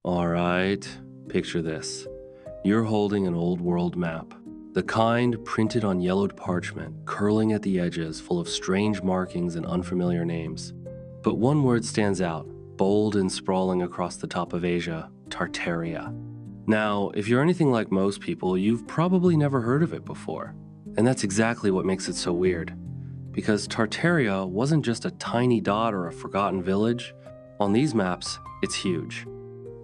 All right, picture this. You're holding an old world map. The kind printed on yellowed parchment, curling at the edges, full of strange markings and unfamiliar names. But one word stands out, bold and sprawling across the top of Asia: Tartaria. Now, if you're anything like most people, you've probably never heard of it before. And that's exactly what makes it so weird. Because Tartaria wasn't just a tiny dot or a forgotten village. On these maps, it's huge.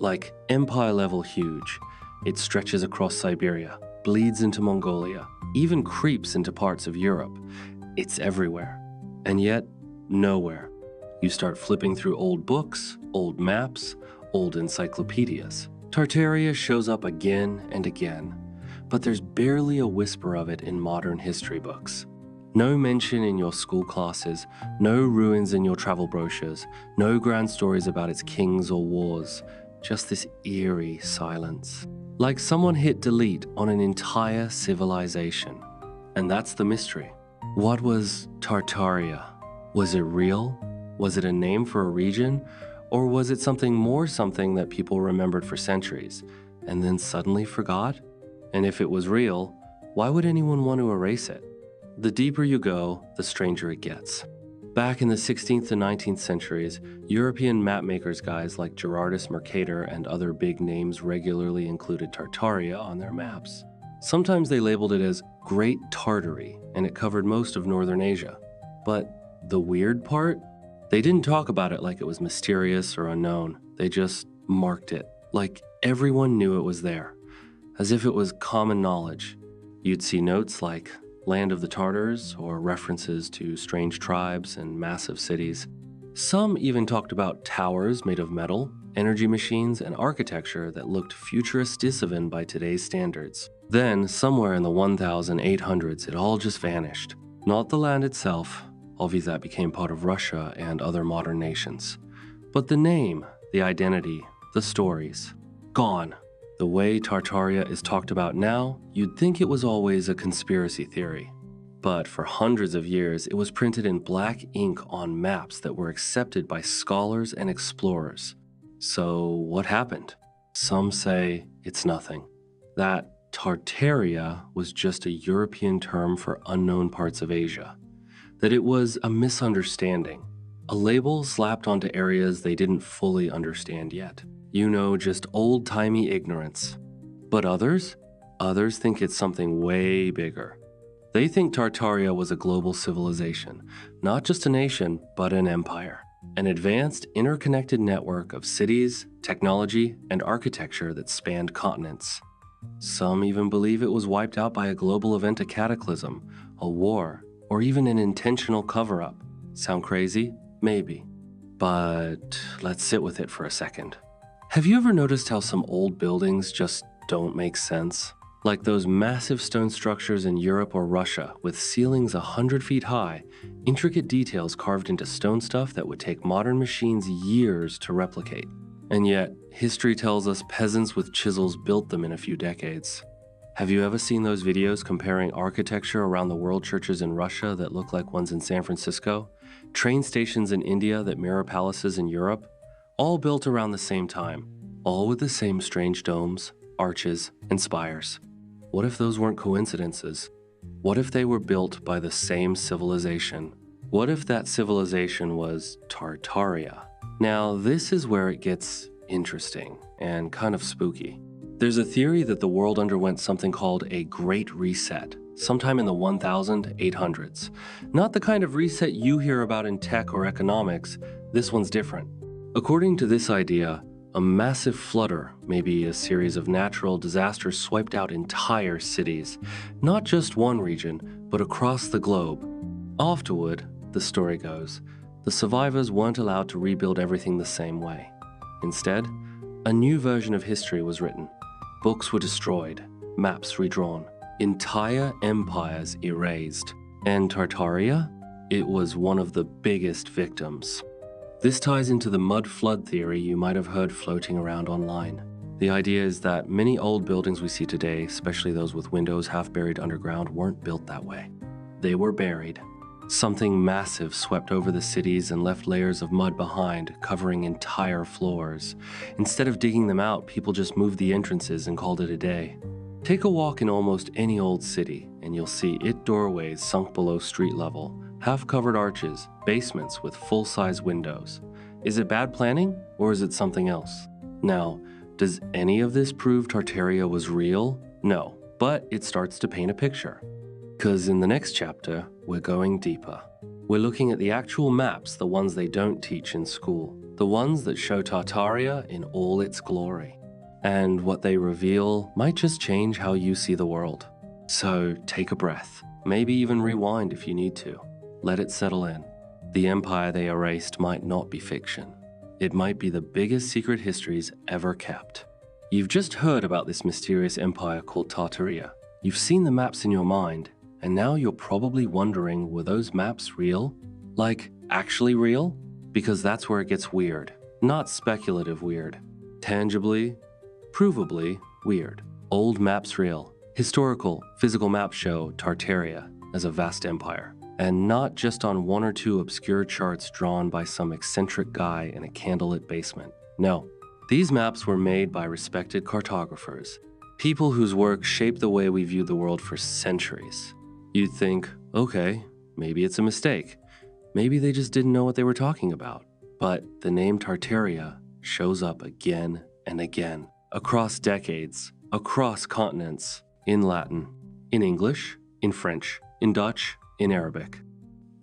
Like empire-level huge. It stretches across Siberia, bleeds into Mongolia, even creeps into parts of Europe. It's everywhere. And yet, nowhere. You start flipping through old books, old maps, old encyclopedias. Tartaria shows up again and again, but there's barely a whisper of it in modern history books. No mention in your school classes, no ruins in your travel brochures, no grand stories about its kings or wars, just this eerie silence. Like someone hit delete on an entire civilization. And that's the mystery. What was Tartaria? Was it real? Was it a name for a region? Or was it something that people remembered for centuries and then suddenly forgot? And if it was real, why would anyone want to erase it? The deeper you go, the stranger it gets. Back in the 16th to 19th centuries, European mapmakers guys like Gerardus Mercator and other big names regularly included Tartaria on their maps. Sometimes they labeled it as Great Tartary, and it covered most of northern Asia. But the weird part? They didn't talk about it like it was mysterious or unknown. They just marked it, like everyone knew it was there, as if it was common knowledge. You'd see notes like Land of the Tartars, or references to strange tribes and massive cities. Some even talked about towers made of metal, energy machines, and architecture that looked futuristic by today's standards. Then, somewhere in the 1800s, it all just vanished. Not the land itself, obviously that became part of Russia and other modern nations. But the name, the identity, the stories, gone. The way Tartaria is talked about now, you'd think it was always a conspiracy theory. But for hundreds of years, it was printed in black ink on maps that were accepted by scholars and explorers. So what happened? Some say it's nothing. That Tartaria was just a European term for unknown parts of Asia. That it was a misunderstanding, a label slapped onto areas they didn't fully understand yet. Just old-timey ignorance. But others think it's something way bigger. They think Tartaria was a global civilization, not just a nation, but an empire. An advanced, interconnected network of cities, technology, and architecture that spanned continents. Some even believe it was wiped out by a global event, a cataclysm, a war, or even an intentional cover-up. Sound crazy? Maybe. But let's sit with it for a second. Have you ever noticed how some old buildings just don't make sense? Like those massive stone structures in Europe or Russia with ceilings 100 feet high, intricate details carved into stone stuff that would take modern machines years to replicate. And yet, history tells us peasants with chisels built them in a few decades. Have you ever seen those videos comparing architecture around the world churches in Russia that look like ones in San Francisco? Train stations in India that mirror palaces in Europe? All built around the same time, all with the same strange domes, arches, and spires. What if those weren't coincidences? What if they were built by the same civilization? What if that civilization was Tartaria? Now, this is where it gets interesting and kind of spooky. There's a theory that the world underwent something called a Great Reset, sometime in the 1800s. Not the kind of reset you hear about in tech or economics. This one's different. According to this idea, a massive flutter, maybe a series of natural disasters, swiped out entire cities, not just one region, but across the globe. Afterward, the story goes, the survivors weren't allowed to rebuild everything the same way. Instead, a new version of history was written. Books were destroyed, maps redrawn, entire empires erased. And Tartaria? It was one of the biggest victims. This ties into the mud flood theory you might have heard floating around online. The idea is that many old buildings we see today, especially those with windows half buried underground, weren't built that way. They were buried, Something massive swept over the cities and left layers of mud behind, covering entire floors. Instead of digging them out, people just moved the entrances and called it a day. Take a walk in almost any old city, and you'll see doorways sunk below street level, half-covered arches, basements with full-size windows. Is it bad planning, or is it something else? Now, does any of this prove Tartaria was real? No, but it starts to paint a picture. Because in the next chapter, we're going deeper. We're looking at the actual maps, the ones they don't teach in school, the ones that show Tartaria in all its glory. And what they reveal might just change how you see the world. So take a breath, maybe even rewind if you need to. Let it settle in. The empire they erased might not be fiction. It might be the biggest secret histories ever kept. You've just heard about this mysterious empire called Tartaria. You've seen the maps in your mind, and now you're probably wondering, were those maps real? Like, actually real? Because that's where it gets weird. Not speculative weird. Tangibly, provably weird. Old maps real. Historical, physical maps show Tartaria as a vast empire. And not just on one or two obscure charts drawn by some eccentric guy in a candlelit basement. No. These maps were made by respected cartographers, people whose work shaped the way we view the world for centuries. You'd think, okay, maybe it's a mistake. Maybe they just didn't know what they were talking about. But the name Tartaria shows up again and again, across decades, across continents, in Latin, in English, in French, in Dutch, in Arabic.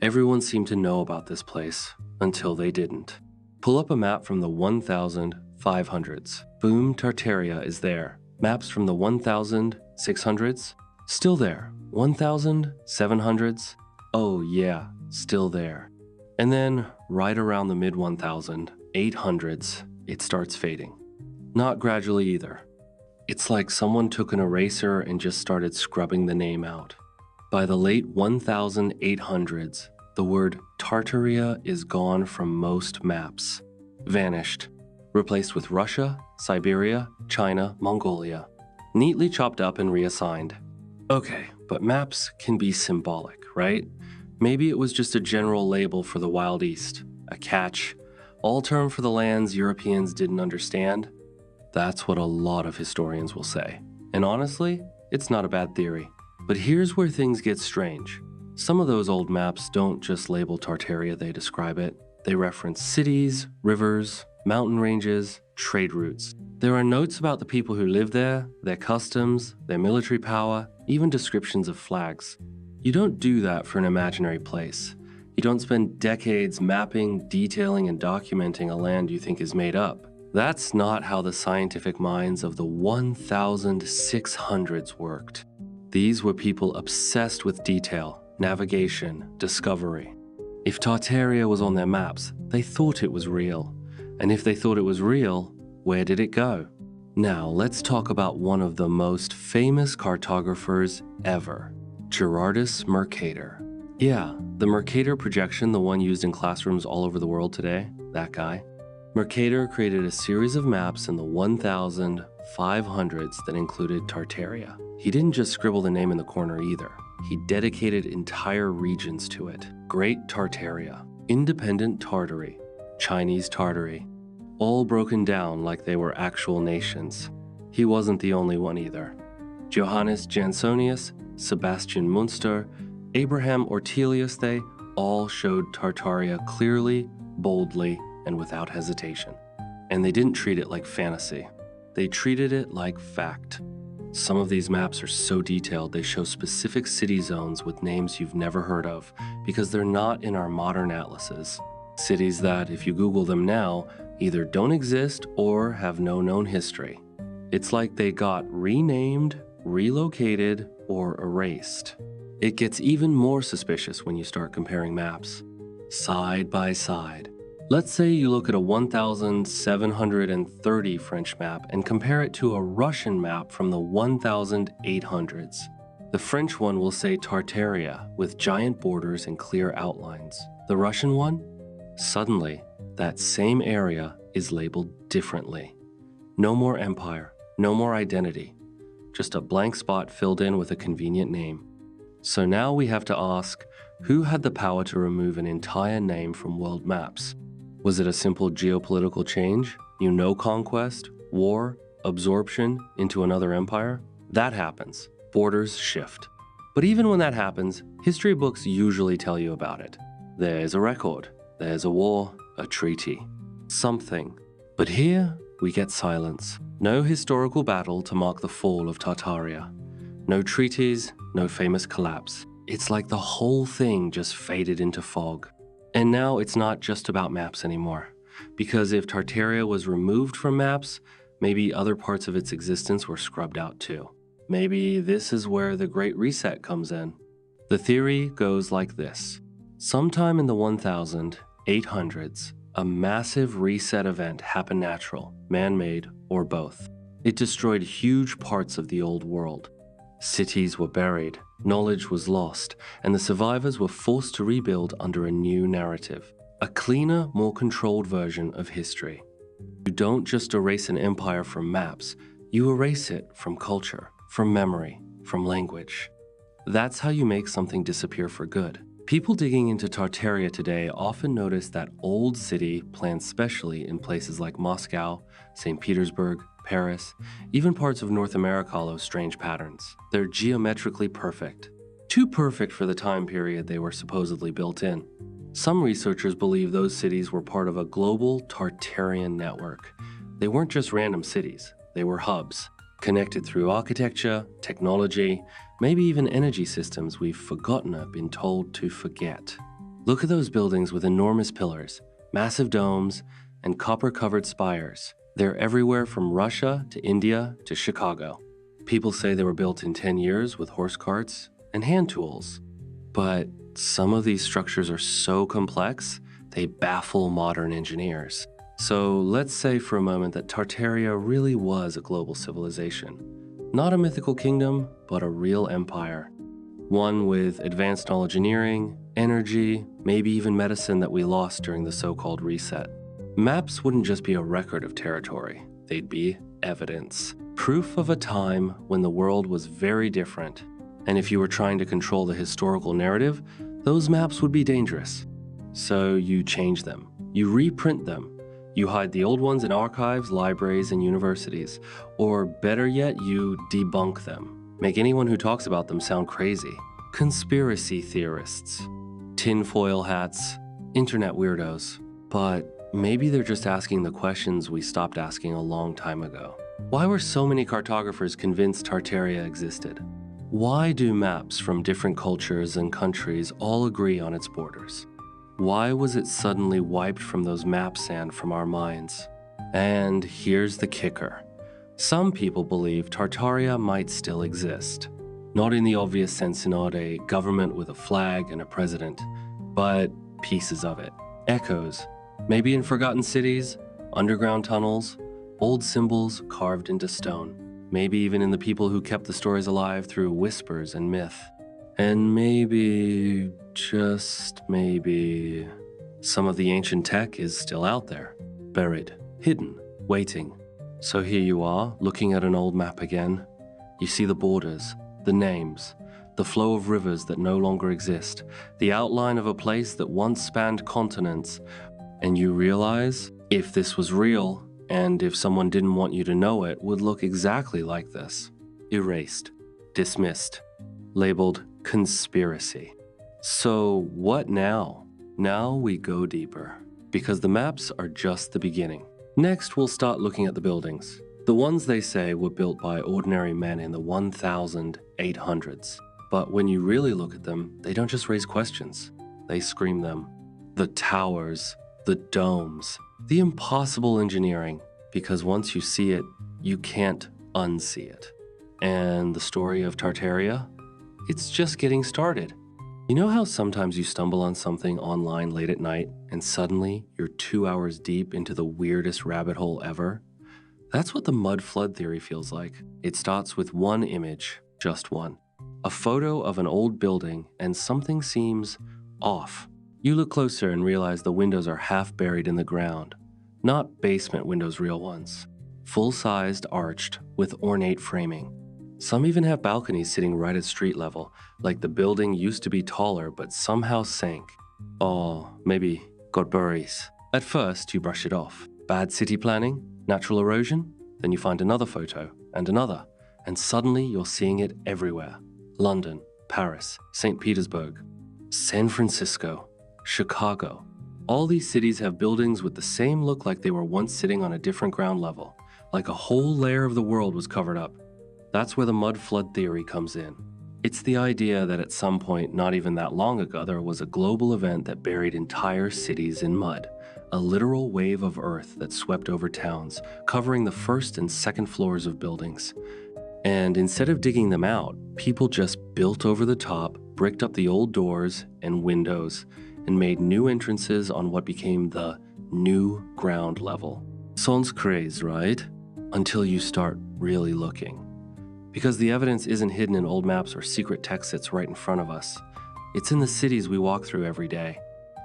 Everyone seemed to know about this place until they didn't. Pull up a map from the 1500s. Boom, Tartaria is there. Maps from the 1600s, still there. 1700s, oh yeah, still there. And then, right around the mid-1800s, it starts fading. Not gradually either. It's like someone took an eraser and just started scrubbing the name out. By the late 1800s, the word Tartaria is gone from most maps. Vanished. Replaced with Russia, Siberia, China, Mongolia. Neatly chopped up and reassigned. Okay, but maps can be symbolic, right? Maybe it was just a general label for the Wild East, a catch, all term for the lands Europeans didn't understand. That's what a lot of historians will say. And honestly, it's not a bad theory. But here's where things get strange. Some of those old maps don't just label Tartaria, they describe it. They reference cities, rivers, mountain ranges, trade routes. There are notes about the people who live there, their customs, their military power, even descriptions of flags. You don't do that for an imaginary place. You don't spend decades mapping, detailing, and documenting a land you think is made up. That's not how the scientific minds of the 1600s worked. These were people obsessed with detail, navigation, discovery. If Tartaria was on their maps, they thought it was real. And if they thought it was real, where did it go? Now, let's talk about one of the most famous cartographers ever, Gerardus Mercator. Yeah, the Mercator projection, the one used in classrooms all over the world today, that guy. Mercator created a series of maps in the 1500s that included Tartaria. He didn't just scribble the name in the corner either. He dedicated entire regions to it. Great Tartaria, Independent Tartary, Chinese Tartary, all broken down like they were actual nations. He wasn't the only one either. Johannes Jansonius, Sebastian Munster, Abraham Ortelius, they all showed Tartaria clearly, boldly, and without hesitation. And they didn't treat it like fantasy. They treated it like fact. Some of these maps are so detailed they show specific city zones with names you've never heard of because they're not in our modern atlases. Cities that, if you Google them now, either don't exist or have no known history. It's like they got renamed, relocated, or erased. It gets even more suspicious when you start comparing maps. Side by side. Let's say you look at a 1730 French map and compare it to a Russian map from the 1800s. The French one will say Tartaria with giant borders and clear outlines. The Russian one? Suddenly, that same area is labeled differently. No more empire, no more identity, just a blank spot filled in with a convenient name. So now we have to ask, Who had the power to remove an entire name from world maps? Was it a simple geopolitical change? Conquest, war, absorption into another empire? That happens. Borders shift. But even when that happens, history books usually tell you about it. There's a record, there's a war, a treaty, something. But here, we get silence. No historical battle to mark the fall of Tartaria. No treaties, no famous collapse. It's like the whole thing just faded into fog. And now it's not just about maps anymore. Because if Tartaria was removed from maps, maybe other parts of its existence were scrubbed out too. Maybe this is where the Great Reset comes in. The theory goes like this. Sometime in the 1800s, a massive reset event happened natural, man-made, or both. It destroyed huge parts of the old world. Cities were buried, knowledge was lost, and the survivors were forced to rebuild under a new narrative. A cleaner, more controlled version of history. You don't just erase an empire from maps, you erase it from culture, from memory, from language. That's how you make something disappear for good. People digging into Tartaria today often notice that old city planned specially in places like Moscow, St. Petersburg, Paris, even parts of North America follow strange patterns. They're geometrically perfect. Too perfect for the time period they were supposedly built in. Some researchers believe those cities were part of a global Tartarian network. They weren't just random cities, they were hubs, connected through architecture, technology, maybe even energy systems we've forgotten or been told to forget. Look at those buildings with enormous pillars, massive domes, and copper-covered spires. They're everywhere from Russia to India to Chicago. People say they were built in 10 years with horse carts and hand tools. But some of these structures are so complex, they baffle modern engineers. So let's say for a moment that Tartaria really was a global civilization. Not a mythical kingdom, but a real empire. One with advanced knowledge engineering, energy, maybe even medicine that we lost during the so-called reset. Maps wouldn't just be a record of territory, they'd be evidence. Proof of a time when the world was very different. And if you were trying to control the historical narrative, those maps would be dangerous. So you change them, you reprint them, you hide the old ones in archives, libraries, and universities. Or better yet, you debunk them. Make anyone who talks about them sound crazy. Conspiracy theorists, tinfoil hats, internet weirdos. But maybe they're just asking the questions we stopped asking a long time ago. Why were so many cartographers convinced Tartaria existed? Why do maps from different cultures and countries all agree on its borders? Why was it suddenly wiped from those map sand from our minds? And here's the kicker. Some people believe Tartaria might still exist. Not in the obvious sense, not a government with a flag and a president, but pieces of it. Echoes, maybe in forgotten cities, underground tunnels, old symbols carved into stone. Maybe even in the people who kept the stories alive through whispers and myth. And maybe, just maybe, some of the ancient tech is still out there, buried, hidden, waiting. So here you are, looking at an old map again. You see the borders, the names, the flow of rivers that no longer exist, the outline of a place that once spanned continents, and you realize, if this was real, and if someone didn't want you to know it, would look exactly like this. Erased, dismissed, labeled conspiracy. So what now? Now we go deeper, because the maps are just the beginning. Next, we'll start looking at the buildings. The ones they say were built by ordinary men in the 1800s. But when you really look at them, they don't just raise questions, they scream them. The towers, the domes, the impossible engineering, because once you see it, you can't unsee it. And the story of Tartaria? It's just getting started. You know how sometimes you stumble on something online late at night and suddenly you're 2 hours deep into the weirdest rabbit hole ever? That's what the mud flood theory feels like. It starts with one image, just one. A photo of an old building and something seems off. You look closer and realize the windows are half buried in the ground. Not basement windows, real ones. Full-sized, arched, with ornate framing. Some even have balconies sitting right at street level, like the building used to be taller but somehow sank. Or maybe got buried. At first, you brush it off. Bad city planning? Natural erosion? Then you find another photo, and another, and suddenly you're seeing it everywhere. London, Paris, St. Petersburg, San Francisco, Chicago. All these cities have buildings with the same look, like they were once sitting on a different ground level, like a whole layer of the world was covered up. That's where the mud flood theory comes in. It's the idea that at some point, not even that long ago, there was a global event that buried entire cities in mud, a literal wave of earth that swept over towns, covering the first and second floors of buildings. And instead of digging them out, people just built over the top, bricked up the old doors and windows, and made new entrances on what became the new ground level. Sounds crazy, right? Until you start really looking. Because the evidence isn't hidden in old maps or secret text that's right in front of us. It's in the cities we walk through every day.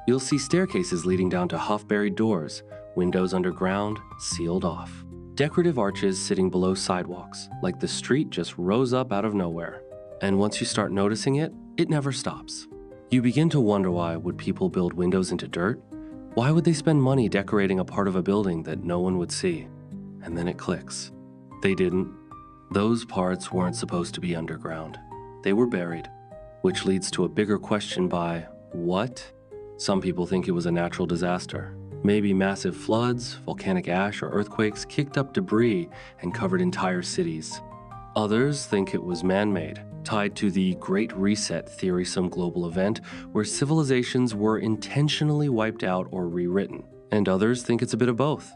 You'll see staircases leading down to half-buried doors, windows underground, sealed off. Decorative arches sitting below sidewalks, like the street just rose up out of nowhere. And once you start noticing it, it never stops. You begin to wonder, why would people build windows into dirt? Why would they spend money decorating a part of a building that no one would see? And then it clicks. They didn't. Those parts weren't supposed to be underground. They were buried, which leads to a bigger question by what? Some people think it was a natural disaster. Maybe massive floods, volcanic ash, or earthquakes kicked up debris and covered entire cities. Others think it was man-made, tied to the Great Reset theory, some global event where civilizations were intentionally wiped out or rewritten. And others think it's a bit of both.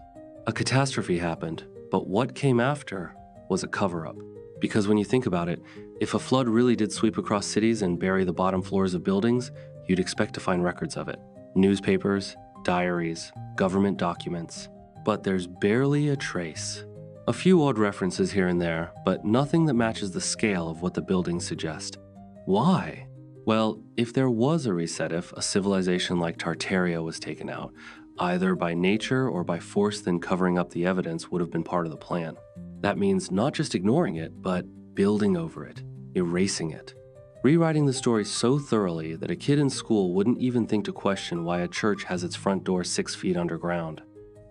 A catastrophe happened, but what came after was a cover-up. Because when you think about it, if a flood really did sweep across cities and bury the bottom floors of buildings, you'd expect to find records of it. Newspapers, diaries, government documents. But there's barely a trace. A few odd references here and there, but nothing that matches the scale of what the buildings suggest. Why? Well, if there was a reset, if a civilization like Tartaria was taken out, either by nature or by force, then covering up the evidence would have been part of the plan. That means not just ignoring it, but building over it, erasing it. Rewriting the story so thoroughly that a kid in school wouldn't even think to question why a church has its front door 6 feet underground.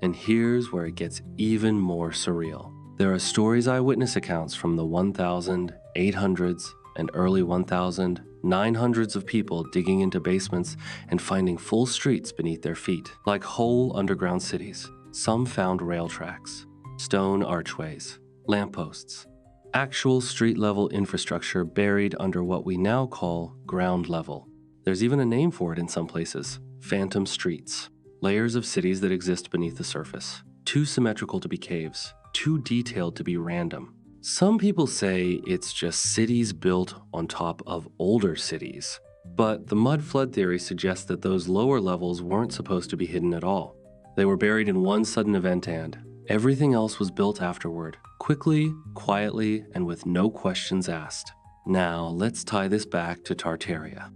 And here's where it gets even more surreal. There are stories, eyewitness accounts from the 1800s and early 1900s of people digging into basements and finding full streets beneath their feet, like whole underground cities. Some found rail tracks, stone archways, lampposts, actual street-level infrastructure buried under what we now call ground level. There's even a name for it in some places: phantom streets. Layers of cities that exist beneath the surface, too symmetrical to be caves, too detailed to be random. Some people say it's just cities built on top of older cities. But the mud flood theory suggests that those lower levels weren't supposed to be hidden at all. They were buried in one sudden event, and everything else was built afterward, quickly, quietly, and with no questions asked. Now, let's tie this back to Tartaria.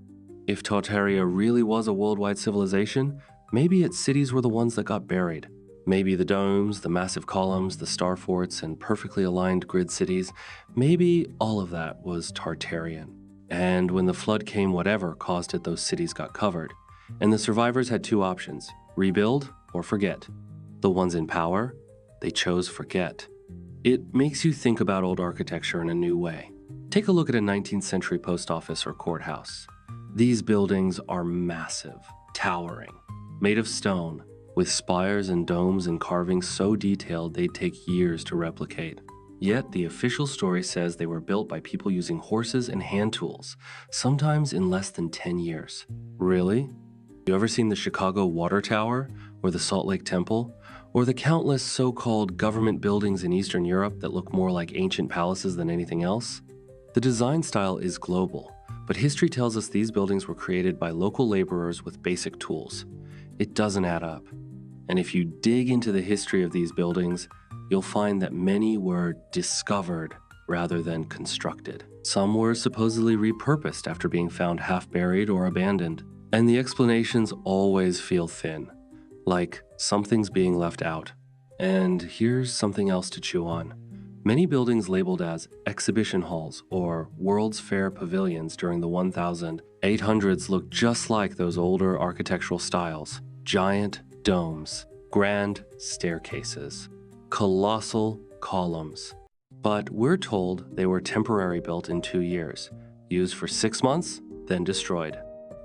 If Tartaria really was a worldwide civilization, maybe its cities were the ones that got buried. Maybe the domes, the massive columns, the star forts, and perfectly aligned grid cities, maybe all of that was Tartarian. And when the flood came, whatever caused it, those cities got covered. And the survivors had two options: rebuild or forget. The ones in power, they chose forget. It makes you think about old architecture in a new way. Take a look at a 19th century post office or courthouse. These buildings are massive, towering, made of stone, with spires and domes and carvings so detailed they'd take years to replicate. Yet the official story says they were built by people using horses and hand tools, sometimes in less than 10 years. Really? You ever seen the Chicago Water Tower, or the Salt Lake Temple, or the countless so-called government buildings in Eastern Europe that look more like ancient palaces than anything else? The design style is global, but history tells us these buildings were created by local laborers with basic tools. It doesn't add up. And if you dig into the history of these buildings, you'll find that many were discovered rather than constructed. Some were supposedly repurposed after being found half buried or abandoned. And the explanations always feel thin, like something's being left out. And here's something else to chew on. Many buildings labeled as exhibition halls or World's Fair pavilions during the 1800s look just like those older architectural styles. Giant domes, grand staircases, colossal columns. But we're told they were temporarily built in 2 years, used for 6 months, then destroyed.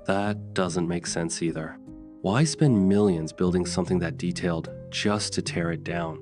That doesn't make sense either. Why spend millions building something that detailed just to tear it down?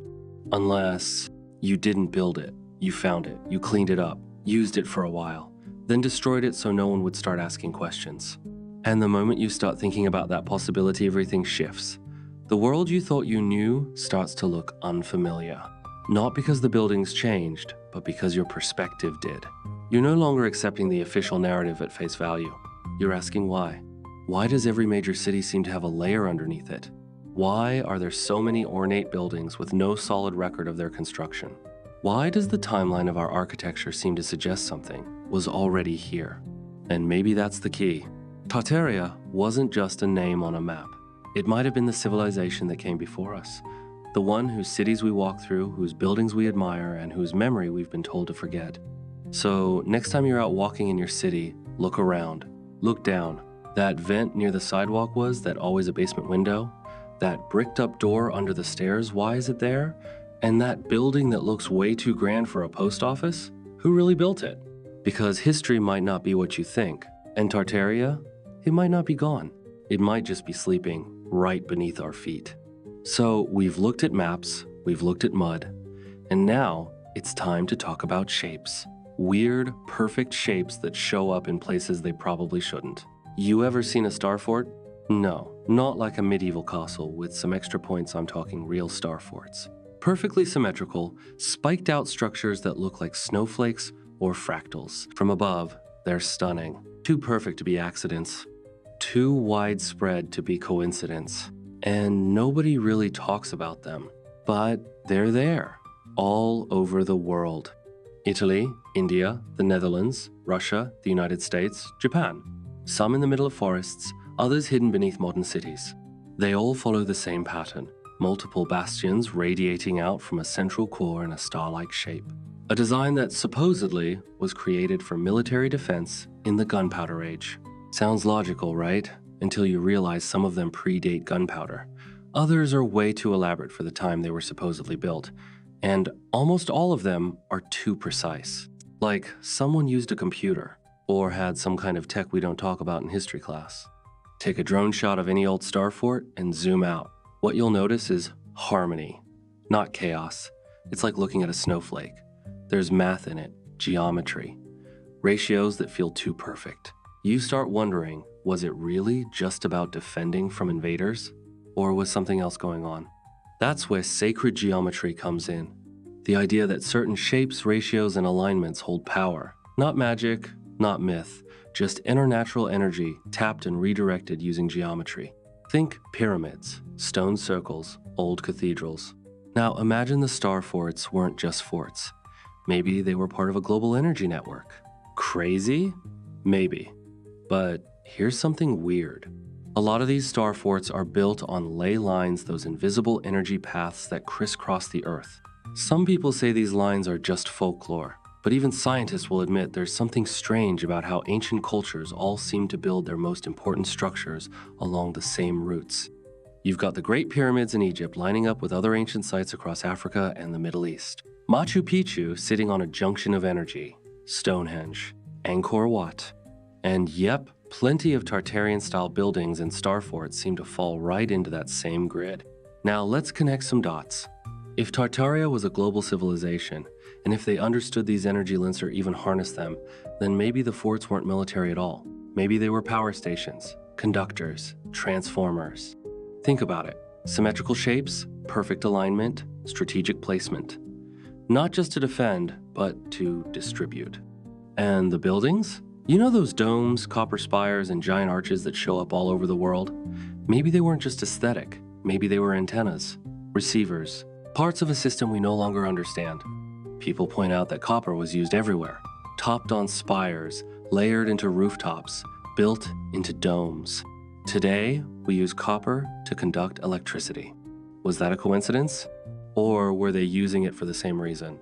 Unless you didn't build it, you found it, you cleaned it up, used it for a while, then destroyed it so no one would start asking questions. And the moment you start thinking about that possibility, everything shifts. The world you thought you knew starts to look unfamiliar. Not because the buildings changed, but because your perspective did. You're no longer accepting the official narrative at face value. You're asking why. Why does every major city seem to have a layer underneath it? Why are there so many ornate buildings with no solid record of their construction? Why does the timeline of our architecture seem to suggest something was already here? And maybe that's the key. Tartaria wasn't just a name on a map. It might have been the civilization that came before us, the one whose cities we walk through, whose buildings we admire, and whose memory we've been told to forget. So next time you're out walking in your city, look around, look down. That vent near the sidewalk was that always a basement window? That bricked up door under the stairs, why is it there? And that building that looks way too grand for a post office? Who really built it? Because history might not be what you think, and Tartaria, it might not be gone. It might just be sleeping right beneath our feet. So we've looked at maps, we've looked at mud, and now it's time to talk about shapes. Weird, perfect shapes that show up in places they probably shouldn't. You ever seen a star fort? No, not like a medieval castle with some extra points. I'm talking real star forts. Perfectly symmetrical, spiked out structures that look like snowflakes or fractals. From above, they're stunning. Too perfect to be accidents. Too widespread to be coincidence. And nobody really talks about them. But they're there, all over the world. Italy, India, the Netherlands, Russia, the United States, Japan. Some in the middle of forests, others hidden beneath modern cities. They all follow the same pattern, multiple bastions radiating out from a central core in a star-like shape. A design that supposedly was created for military defense in the gunpowder age. Sounds logical, right? Until you realize some of them predate gunpowder. Others are way too elaborate for the time they were supposedly built. And almost all of them are too precise. Like someone used a computer, or had some kind of tech we don't talk about in history class. Take a drone shot of any old star fort and zoom out. What you'll notice is harmony, not chaos. It's like looking at a snowflake. There's math in it, geometry, ratios that feel too perfect. You start wondering, was it really just about defending from invaders? Or was something else going on? That's where sacred geometry comes in. The idea that certain shapes, ratios, and alignments hold power. Not magic, not myth, just internatural energy tapped and redirected using geometry. Think pyramids, stone circles, old cathedrals. Now imagine the star forts weren't just forts. Maybe they were part of a global energy network. Crazy? Maybe. But here's something weird. A lot of these star forts are built on ley lines, those invisible energy paths that crisscross the Earth. Some people say these lines are just folklore, but even scientists will admit there's something strange about how ancient cultures all seem to build their most important structures along the same routes. You've got the Great Pyramids in Egypt lining up with other ancient sites across Africa and the Middle East. Machu Picchu sitting on a junction of energy. Stonehenge. Angkor Wat. And yep, plenty of Tartarian-style buildings and star forts seem to fall right into that same grid. Now let's connect some dots. If Tartaria was a global civilization, and if they understood these energy links or even harnessed them, then maybe the forts weren't military at all. Maybe they were power stations, conductors, transformers. Think about it. Symmetrical shapes, perfect alignment, strategic placement. Not just to defend, but to distribute. And the buildings? You know those domes, copper spires, and giant arches that show up all over the world? Maybe they weren't just aesthetic. Maybe they were antennas, receivers, parts of a system we no longer understand. People point out that copper was used everywhere, topped on spires, layered into rooftops, built into domes. Today, we use copper to conduct electricity. Was that a coincidence? Or were they using it for the same reason?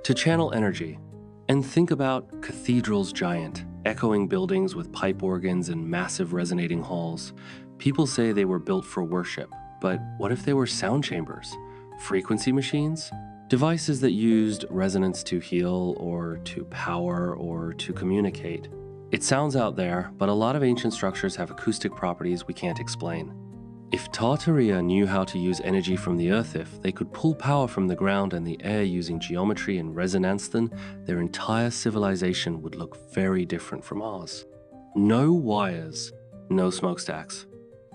to channel energy. And think about cathedrals giant, echoing buildings with pipe organs and massive resonating halls. People say they were built for worship, but what if they were sound chambers? Frequency machines? Devices that used resonance to heal or to power or to communicate. It sounds out there, but a lot of ancient structures have acoustic properties we can't explain. If Tartaria knew how to use energy from the earth, if they could pull power from the ground and the air using geometry and resonance, then their entire civilization would look very different from ours. No wires, no smokestacks,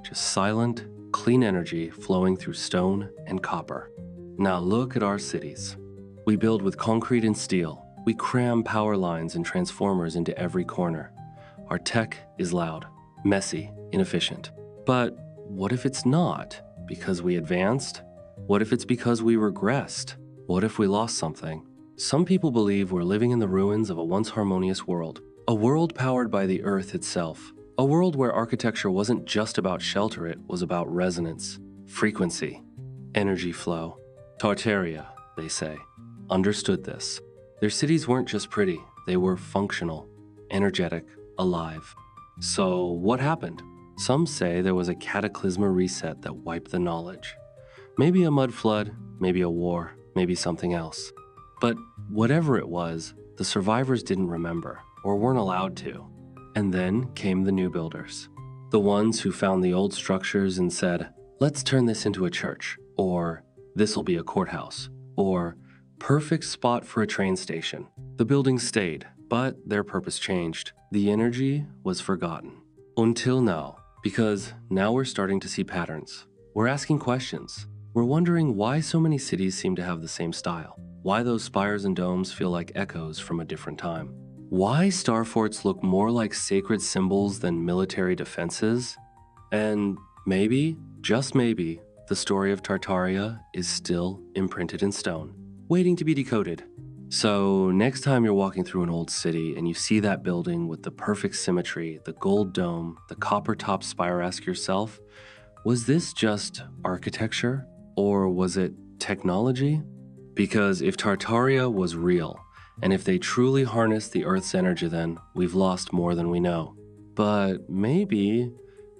just silent, clean energy flowing through stone and copper. Now look at our cities. We build with concrete and steel. We cram power lines and transformers into every corner. Our tech is loud, messy, inefficient. But what if it's not? Because we advanced? What if it's because we regressed? What if we lost something? Some people believe we're living in the ruins of a once harmonious world. A world powered by the earth itself. A world where architecture wasn't just about shelter, it was about resonance, frequency, energy flow. Tartaria, they say, understood this. Their cities weren't just pretty, they were functional, energetic, alive. So what happened? Some say there was a cataclysmic reset that wiped the knowledge. Maybe a mud flood, maybe a war, maybe something else. But whatever it was, the survivors didn't remember, or weren't allowed to. And then came the new builders. The ones who found the old structures and said, let's turn this into a church, or this'll be a courthouse, or perfect spot for a train station. The buildings stayed, but their purpose changed. The energy was forgotten. Until now. Because now we're starting to see patterns. We're asking questions. We're wondering why so many cities seem to have the same style. Why those spires and domes feel like echoes from a different time. Why star forts look more like sacred symbols than military defenses. And maybe, just maybe, the story of Tartaria is still imprinted in stone, waiting to be decoded. So next time you're walking through an old city and you see that building with the perfect symmetry, the gold dome, the copper top spire, ask yourself, was this just architecture or was it technology? Because if Tartaria was real, and if they truly harnessed the Earth's energy, then we've lost more than we know. But maybe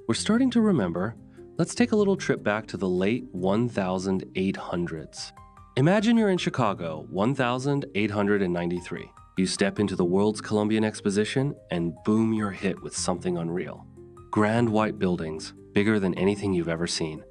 we're starting to remember. Let's take a little trip back to the late 1800s. Imagine you're in Chicago, 1893. You step into the World's Columbian Exposition and boom, you're hit with something unreal. Grand white buildings, bigger than anything you've ever seen.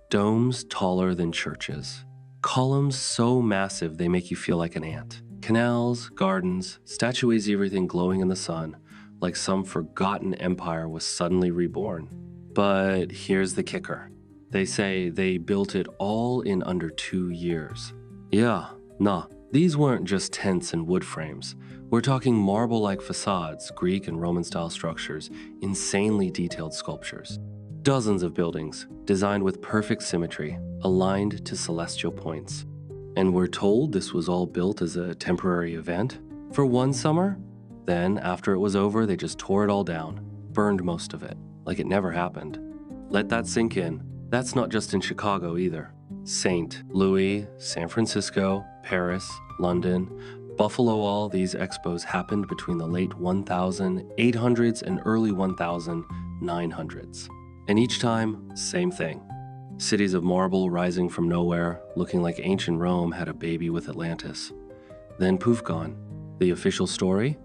Domes taller than churches. Columns so massive they make you feel like an ant. Canals, gardens, statues, everything glowing in the sun, like some forgotten empire was suddenly reborn. But here's the kicker. They say they built it all in under 2 years. Yeah, nah, these weren't just tents and wood frames. We're talking marble-like facades, Greek and Roman-style structures, insanely detailed sculptures. Dozens of buildings, designed with perfect symmetry, aligned to celestial points. And we're told this was all built as a temporary event for one summer. Then, after it was over, they just tore it all down, burned most of it, like it never happened. Let that sink in. That's not just in Chicago either. St. Louis, San Francisco, Paris, London, Buffalo, all these expos happened between the late 1800s and early 1900s. And each time, same thing. Cities of marble rising from nowhere, looking like ancient Rome had a baby with Atlantis. Then poof, gone. The official story?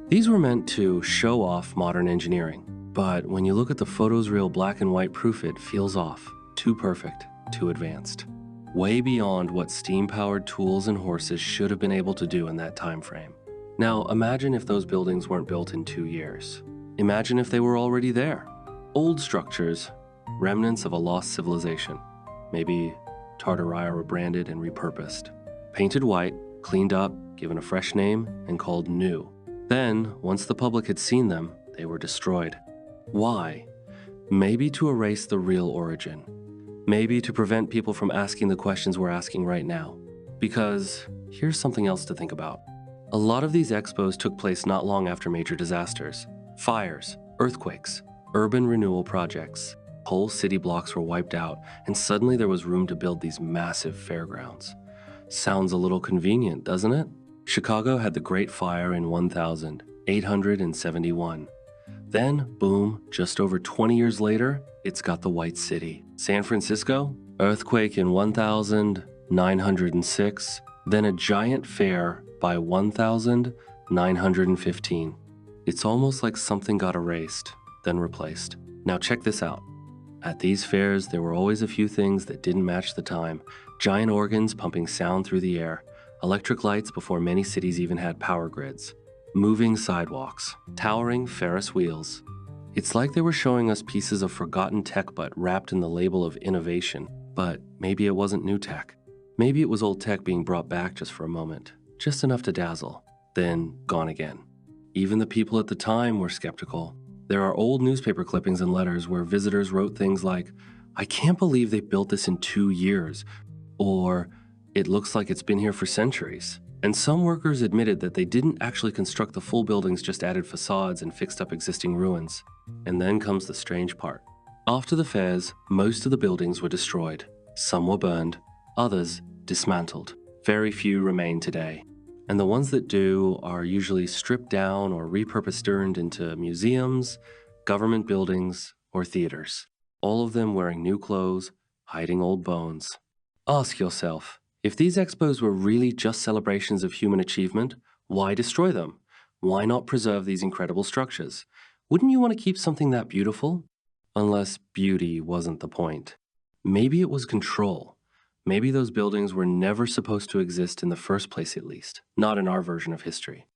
These were meant to show off modern engineering. But when you look at the photos' real black and white proof, it feels off. Too perfect, too advanced. Way beyond what steam-powered tools and horses should have been able to do in that time frame. Now, imagine if those buildings weren't built in 2 years. Imagine if they were already there. Old structures, remnants of a lost civilization. Maybe Tartaria rebranded and repurposed. Painted white, cleaned up, given a fresh name, and called new. Then, once the public had seen them, they were destroyed. Why? Maybe to erase the real origin. Maybe to prevent people from asking the questions we're asking right now. Because here's something else to think about. A lot of these expos took place not long after major disasters. Fires, earthquakes, urban renewal projects. Whole city blocks were wiped out, and suddenly there was room to build these massive fairgrounds. Sounds a little convenient, doesn't it? Chicago had the Great Fire in 1871. Then, boom, just over 20 years later, it's got the White City. San Francisco, earthquake in 1906, then a giant fair by 1915. It's almost like something got erased, then replaced. Now check this out. At these fairs, there were always a few things that didn't match the time. Giant organs pumping sound through the air, electric lights before many cities even had power grids, moving sidewalks, towering Ferris wheels. It's like they were showing us pieces of forgotten tech but wrapped in the label of innovation. But maybe it wasn't new tech. Maybe it was old tech being brought back just for a moment, just enough to dazzle, then gone again. Even the people at the time were skeptical. There are old newspaper clippings and letters where visitors wrote things like, "I can't believe they built this in 2 years," or "It looks like it's been here for centuries." And some workers admitted that they didn't actually construct the full buildings, just added facades and fixed up existing ruins. And then comes the strange part. After the fairs, most of the buildings were destroyed. Some were burned, others dismantled. Very few remain today. And the ones that do are usually stripped down or repurposed turned into museums, government buildings, or theaters. All of them wearing new clothes, hiding old bones. Ask yourself, if these expos were really just celebrations of human achievement, why destroy them? Why not preserve these incredible structures? Wouldn't you want to keep something that beautiful? Unless beauty wasn't the point. Maybe it was control. Maybe those buildings were never supposed to exist in the first place, at least, not in our version of history.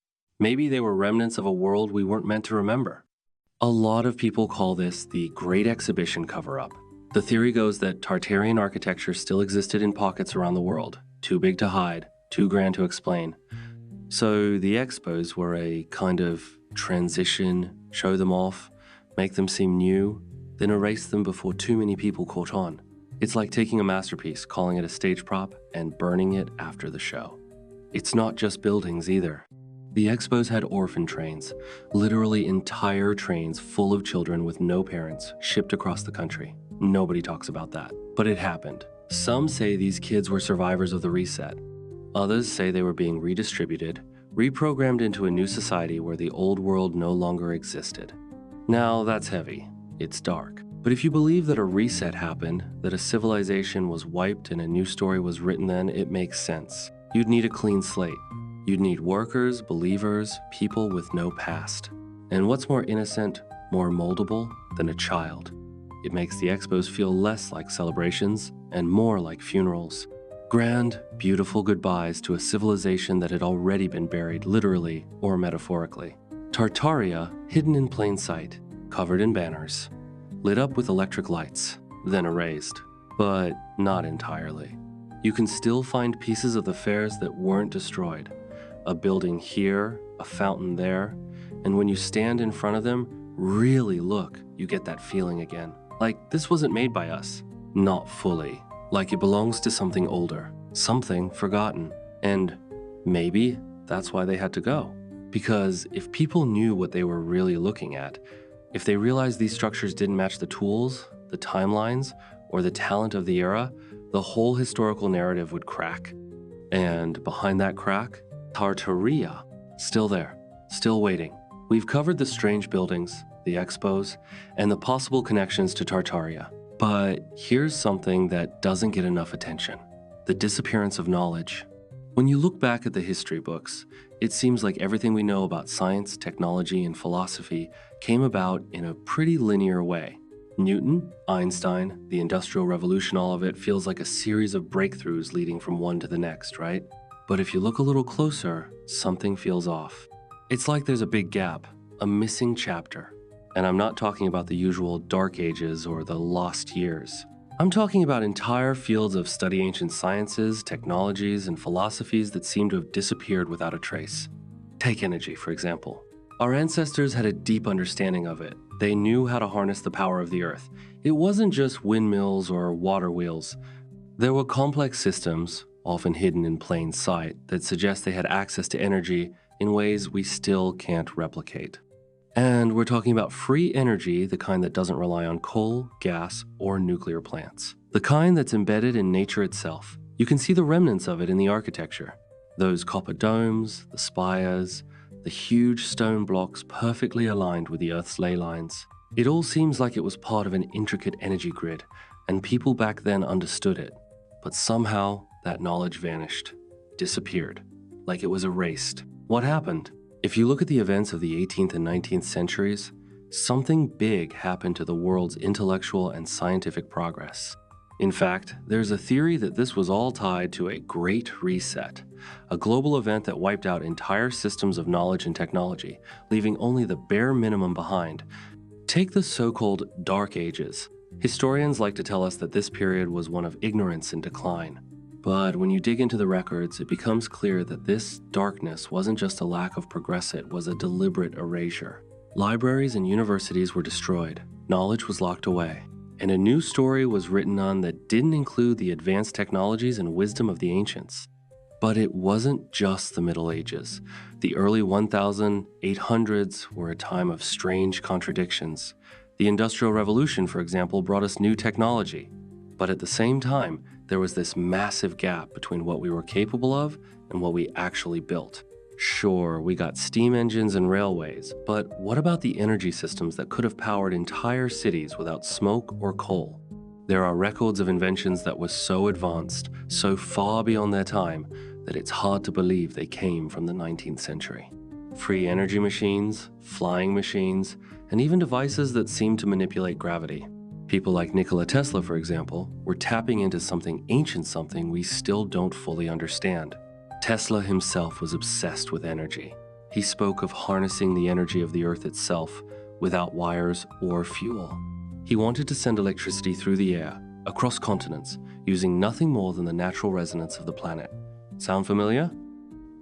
Maybe they were remnants of a world we weren't meant to remember. A lot of people call this the Great Exhibition cover-up. The theory goes that Tartarian architecture still existed in pockets around the world, too big to hide, too grand to explain. So the expos were a kind of transition, show them off, make them seem new, then erase them before too many people caught on. It's like taking a masterpiece, calling it a stage prop, and burning it after the show. It's not just buildings either. The expos had orphan trains, literally entire trains full of children with no parents, shipped across the country. Nobody talks about that, but it happened. Some say these kids were survivors of the reset. Others say they were being redistributed, reprogrammed into a new society where the old world no longer existed. Now that's heavy. It's dark. But if you believe that a reset happened, that a civilization was wiped and a new story was written, then it makes sense. You'd need a clean slate. You'd need workers, believers, people with no past. And what's more innocent, more moldable than a child? It makes the expos feel less like celebrations and more like funerals. Grand, beautiful goodbyes to a civilization that had already been buried literally or metaphorically. Tartaria, hidden in plain sight, covered in banners, lit up with electric lights, then erased. But not entirely. You can still find pieces of the fairs that weren't destroyed. A building here, a fountain there, and when you stand in front of them, really look, you get that feeling again. Like this wasn't made by us. Not fully. Like it belongs to something older, something forgotten. And maybe that's why they had to go. Because if people knew what they were really looking at, if they realized these structures didn't match the tools, the timelines, or the talent of the era, the whole historical narrative would crack. And behind that crack, Tartaria, still there, still waiting. We've covered the strange buildings, the expos, and the possible connections to Tartaria. But here's something that doesn't get enough attention: the disappearance of knowledge. When you look back at the history books, it seems like everything we know about science, technology, and philosophy came about in a pretty linear way. Newton, Einstein, the Industrial Revolution, all of it feels like a series of breakthroughs leading from one to the next, right? But if you look a little closer, something feels off. It's like there's a big gap, a missing chapter. And I'm not talking about the usual dark ages or the lost years. I'm talking about entire fields of study ancient sciences, technologies, and philosophies that seem to have disappeared without a trace. Take energy, for example. Our ancestors had a deep understanding of it. They knew how to harness the power of the earth. It wasn't just windmills or water wheels. There were complex systems, often hidden in plain sight, that suggest they had access to energy in ways we still can't replicate. And we're talking about free energy, the kind that doesn't rely on coal, gas, or nuclear plants. The kind that's embedded in nature itself. You can see the remnants of it in the architecture. Those copper domes, the spires, the huge stone blocks perfectly aligned with the Earth's ley lines. It all seems like it was part of an intricate energy grid, and people back then understood it. But somehow, that knowledge vanished, disappeared, like it was erased. What happened? If you look at the events of the 18th and 19th centuries, something big happened to the world's intellectual and scientific progress. In fact, there's a theory that this was all tied to a Great Reset, a global event that wiped out entire systems of knowledge and technology, leaving only the bare minimum behind. Take the so-called Dark Ages. Historians like to tell us that this period was one of ignorance and decline. But when you dig into the records, it becomes clear that this darkness wasn't just a lack of progress, it was a deliberate erasure. Libraries and universities were destroyed, knowledge was locked away, and a new story was written on that didn't include the advanced technologies and wisdom of the ancients. But it wasn't just the Middle Ages. The early 1800s were a time of strange contradictions. The Industrial Revolution, for example, brought us new technology. But at the same time, there was this massive gap between what we were capable of and what we actually built. Sure, we got steam engines and railways, but what about the energy systems that could have powered entire cities without smoke or coal? There are records of inventions that were so advanced, so far beyond their time, that it's hard to believe they came from the 19th century. Free energy machines, flying machines, and even devices that seem to manipulate gravity. People like Nikola Tesla, for example, were tapping into something ancient, something we still don't fully understand. Tesla himself was obsessed with energy. He spoke of harnessing the energy of the Earth itself without wires or fuel. He wanted to send electricity through the air, across continents, using nothing more than the natural resonance of the planet. Sound familiar?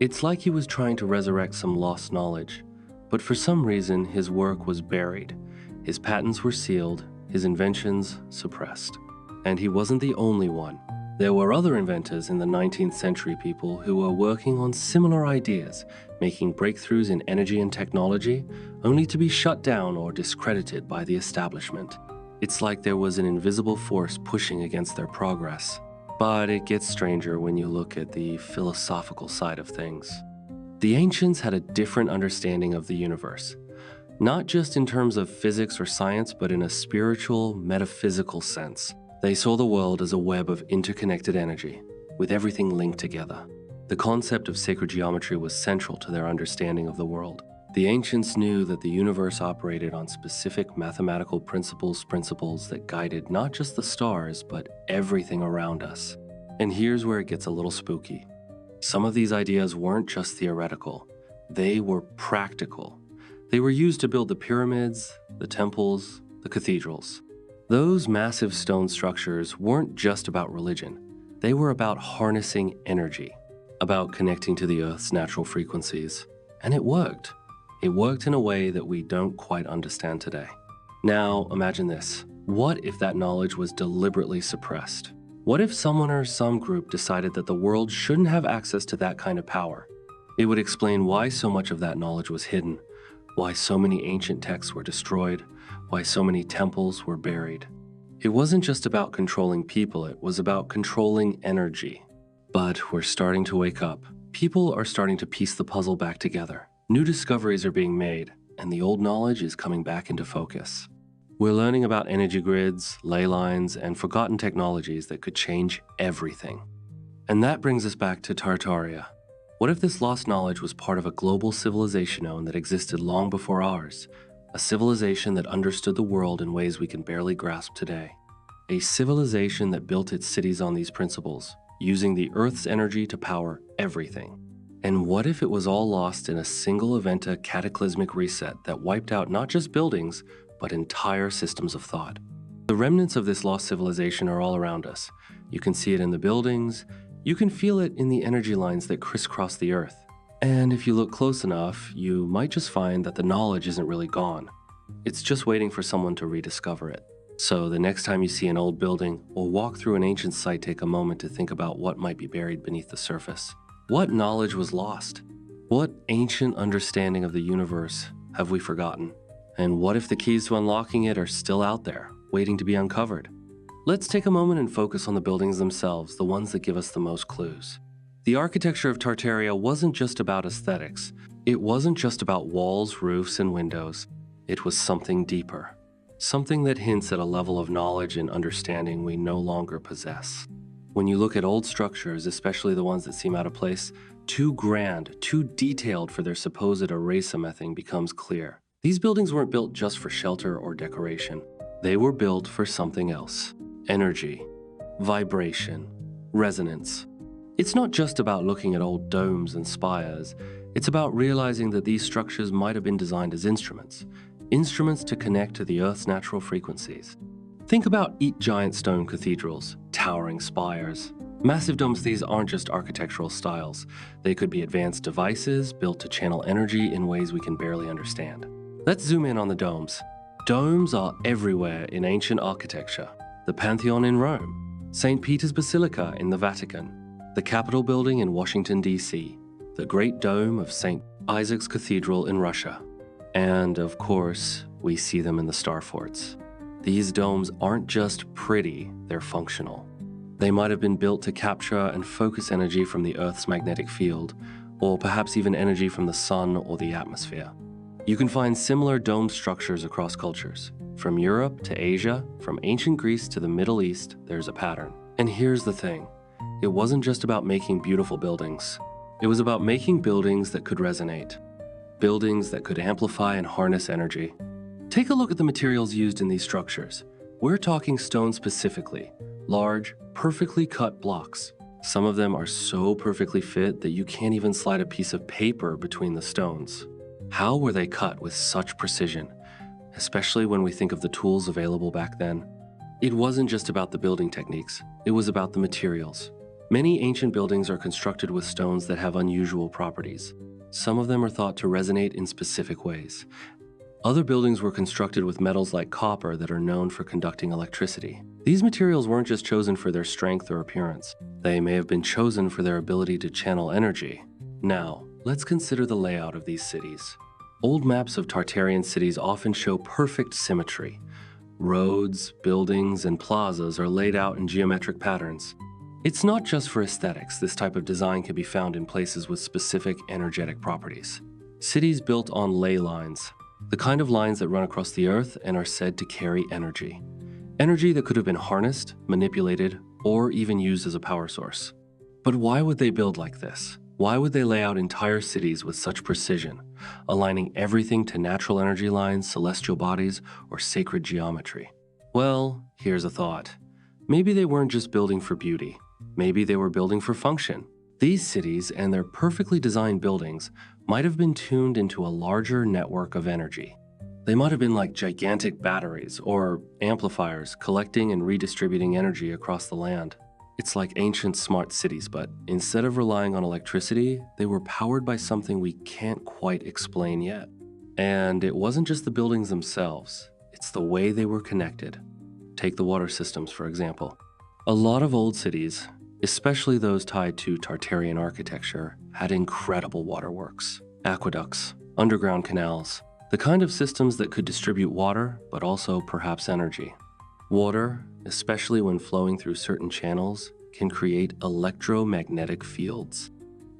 It's like he was trying to resurrect some lost knowledge, but for some reason his work was buried. His patents were sealed, his inventions suppressed. And he wasn't the only one. There were other inventors in the 19th century, people who were working on similar ideas, making breakthroughs in energy and technology, only to be shut down or discredited by the establishment. It's like there was an invisible force pushing against their progress. But it gets stranger when you look at the philosophical side of things. The ancients had a different understanding of the universe, not just in terms of physics or science, but in a spiritual, metaphysical sense. They saw the world as a web of interconnected energy, with everything linked together. The concept of sacred geometry was central to their understanding of the world. The ancients knew that the universe operated on specific mathematical principles that guided not just the stars, but everything around us. And here's where it gets a little spooky. Some of these ideas weren't just theoretical, they were practical. They were used to build the pyramids, the temples, the cathedrals. Those massive stone structures weren't just about religion. They were about harnessing energy, about connecting to the Earth's natural frequencies. And it worked. It worked in a way that we don't quite understand today. Now, imagine this. What if that knowledge was deliberately suppressed? What if someone or some group decided that the world shouldn't have access to that kind of power? It would explain why so much of that knowledge was hidden, why so many ancient texts were destroyed, why so many temples were buried. It wasn't just about controlling people, it was about controlling energy. But we're starting to wake up. People are starting to piece the puzzle back together. New discoveries are being made, and the old knowledge is coming back into focus. We're learning about energy grids, ley lines, and forgotten technologies that could change everything. And that brings us back to Tartaria. What if this lost knowledge was part of a global civilization that existed long before ours? A civilization that understood the world in ways we can barely grasp today. A civilization that built its cities on these principles, using the Earth's energy to power everything. And what if it was all lost in a single event, a cataclysmic reset that wiped out not just buildings, but entire systems of thought? The remnants of this lost civilization are all around us. You can see it in the buildings, you can feel it in the energy lines that crisscross the Earth. And if you look close enough, you might just find that the knowledge isn't really gone. It's just waiting for someone to rediscover it. So the next time you see an old building or walk through an ancient site, take a moment to think about what might be buried beneath the surface. What knowledge was lost? What ancient understanding of the universe have we forgotten? And what if the keys to unlocking it are still out there, waiting to be uncovered? Let's take a moment and focus on the buildings themselves, the ones that give us the most clues. The architecture of Tartaria wasn't just about aesthetics. It wasn't just about walls, roofs, and windows. It was something deeper. Something that hints at a level of knowledge and understanding we no longer possess. When you look at old structures, especially the ones that seem out of place, too grand, too detailed for their supposed erasomething becomes clear. These buildings weren't built just for shelter or decoration. They were built for something else. Energy, vibration, resonance. It's not just about looking at old domes and spires. It's about realizing that these structures might have been designed as instruments to connect to the Earth's natural frequencies. Think about giant stone cathedrals, towering spires. Massive domes, these aren't just architectural styles. They could be advanced devices built to channel energy in ways we can barely understand. Let's zoom in on the domes. Domes are everywhere in ancient architecture. The Pantheon in Rome, St. Peter's Basilica in the Vatican, the Capitol building in Washington, D.C., the Great Dome of St. Isaac's Cathedral in Russia. And of course, we see them in the star forts. These domes aren't just pretty, they're functional. They might have been built to capture and focus energy from the Earth's magnetic field, or perhaps even energy from the sun or the atmosphere. You can find similar dome structures across cultures. From Europe to Asia, from ancient Greece to the Middle East, there's a pattern. And here's the thing. It wasn't just about making beautiful buildings. It was about making buildings that could resonate. Buildings that could amplify and harness energy. Take a look at the materials used in these structures. We're talking stone specifically. Large, perfectly cut blocks. Some of them are so perfectly fit that you can't even slide a piece of paper between the stones. How were they cut with such precision? Especially when we think of the tools available back then. It wasn't just about the building techniques, it was about the materials. Many ancient buildings are constructed with stones that have unusual properties. Some of them are thought to resonate in specific ways. Other buildings were constructed with metals like copper that are known for conducting electricity. These materials weren't just chosen for their strength or appearance. They may have been chosen for their ability to channel energy. Now, let's consider the layout of these cities. Old maps of Tartarian cities often show perfect symmetry. Roads, buildings, and plazas are laid out in geometric patterns. It's not just for aesthetics. This type of design can be found in places with specific energetic properties. Cities built on ley lines, the kind of lines that run across the earth and are said to carry energy. Energy that could have been harnessed, manipulated, or even used as a power source. But why would they build like this? Why would they lay out entire cities with such precision, aligning everything to natural energy lines, celestial bodies, or sacred geometry? Well, here's a thought. Maybe they weren't just building for beauty. Maybe they were building for function. These cities and their perfectly designed buildings might have been tuned into a larger network of energy. They might have been like gigantic batteries or amplifiers collecting and redistributing energy across the land. It's like ancient smart cities, but instead of relying on electricity, they were powered by something we can't quite explain yet. And it wasn't just the buildings themselves, it's the way they were connected. Take the water systems, for example. A lot of old cities, especially those tied to Tartarian architecture, had incredible waterworks, aqueducts, underground canals, the kind of systems that could distribute water, but also perhaps energy. Water, especially when flowing through certain channels, can create electromagnetic fields.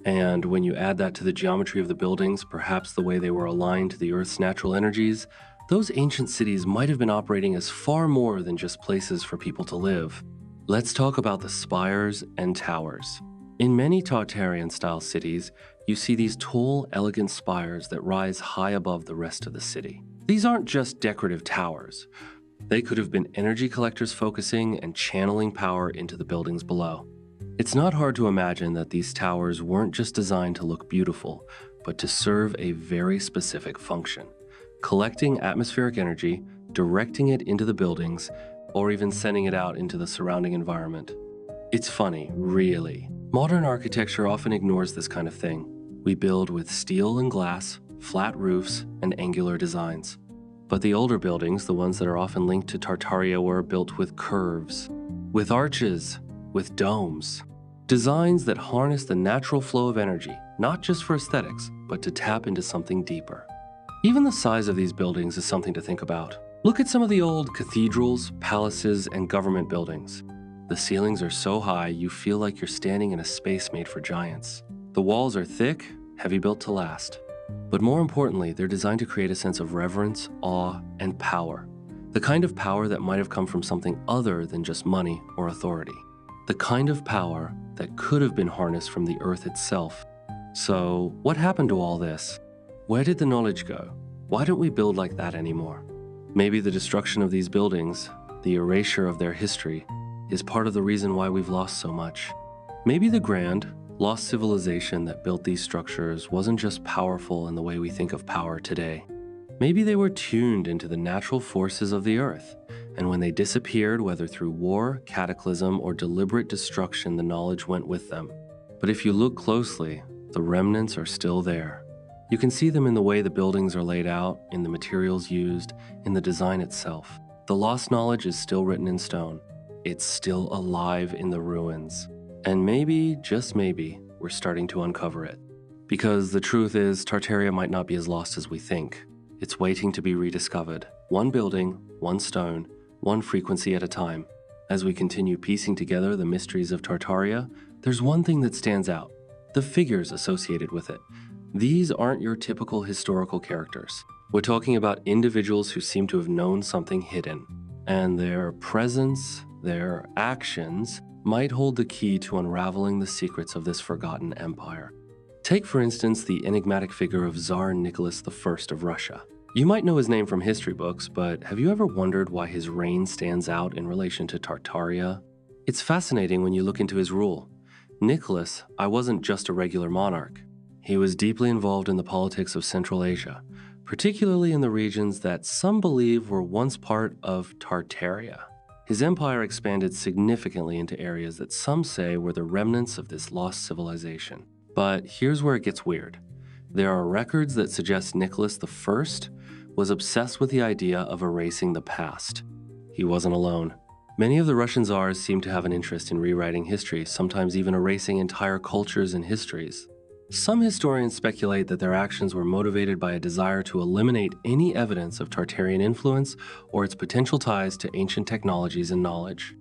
And when you add that to the geometry of the buildings, perhaps the way they were aligned to the Earth's natural energies, those ancient cities might have been operating as far more than just places for people to live. Let's talk about the spires and towers. In many Tartarian-style cities, you see these tall, elegant spires that rise high above the rest of the city. These aren't just decorative towers. They could have been energy collectors focusing and channeling power into the buildings below. It's not hard to imagine that these towers weren't just designed to look beautiful, but to serve a very specific function, collecting atmospheric energy, directing it into the buildings, or even sending it out into the surrounding environment. It's funny, really. Modern architecture often ignores this kind of thing. We build with steel and glass, flat roofs, and angular designs. But the older buildings, the ones that are often linked to Tartaria, were built with curves, with arches, with domes. Designs that harness the natural flow of energy, not just for aesthetics, but to tap into something deeper. Even the size of these buildings is something to think about. Look at some of the old cathedrals, palaces, and government buildings. The ceilings are so high you feel like you're standing in a space made for giants. The walls are thick, heavy built to last. But more importantly, they're designed to create a sense of reverence, awe, and power. The kind of power that might have come from something other than just money or authority. The kind of power that could have been harnessed from the earth itself. So, what happened to all this? Where did the knowledge go? Why don't we build like that anymore? Maybe the destruction of these buildings, the erasure of their history, is part of the reason why we've lost so much. Maybe the grand, lost civilization that built these structures wasn't just powerful in the way we think of power today. Maybe they were tuned into the natural forces of the earth, and when they disappeared, whether through war, cataclysm, or deliberate destruction, the knowledge went with them. But if you look closely, the remnants are still there. You can see them in the way the buildings are laid out, in the materials used, in the design itself. The lost knowledge is still written in stone. It's still alive in the ruins. And maybe, just maybe, we're starting to uncover it. Because the truth is, Tartaria might not be as lost as we think. It's waiting to be rediscovered. One building, one stone, one frequency at a time. As we continue piecing together the mysteries of Tartaria, there's one thing that stands out: the figures associated with it. These aren't your typical historical characters. We're talking about individuals who seem to have known something hidden. And their presence, their actions, might hold the key to unraveling the secrets of this forgotten empire. Take, for instance, the enigmatic figure of Tsar Nicholas I of Russia. You might know his name from history books, but have you ever wondered why his reign stands out in relation to Tartaria? It's fascinating when you look into his rule. Nicholas wasn't just a regular monarch. He was deeply involved in the politics of Central Asia, particularly in the regions that some believe were once part of Tartaria. His empire expanded significantly into areas that some say were the remnants of this lost civilization. But here's where it gets weird. There are records that suggest Nicholas I was obsessed with the idea of erasing the past. He wasn't alone. Many of the Russian czars seem to have an interest in rewriting history, sometimes even erasing entire cultures and histories. Some historians speculate that their actions were motivated by a desire to eliminate any evidence of Tartarian influence or its potential ties to ancient technologies and knowledge.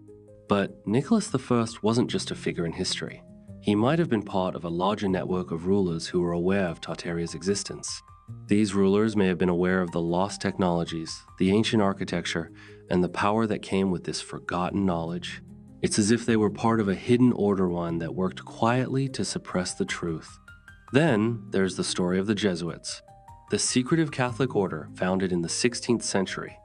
But Nicholas I wasn't just a figure in history. He might have been part of a larger network of rulers who were aware of Tartaria's existence. These rulers may have been aware of the lost technologies, the ancient architecture, and the power that came with this forgotten knowledge. It's as if they were part of a hidden order one that worked quietly to suppress the truth. Then there's the story of the Jesuits. The secretive Catholic order, founded in the 16th century,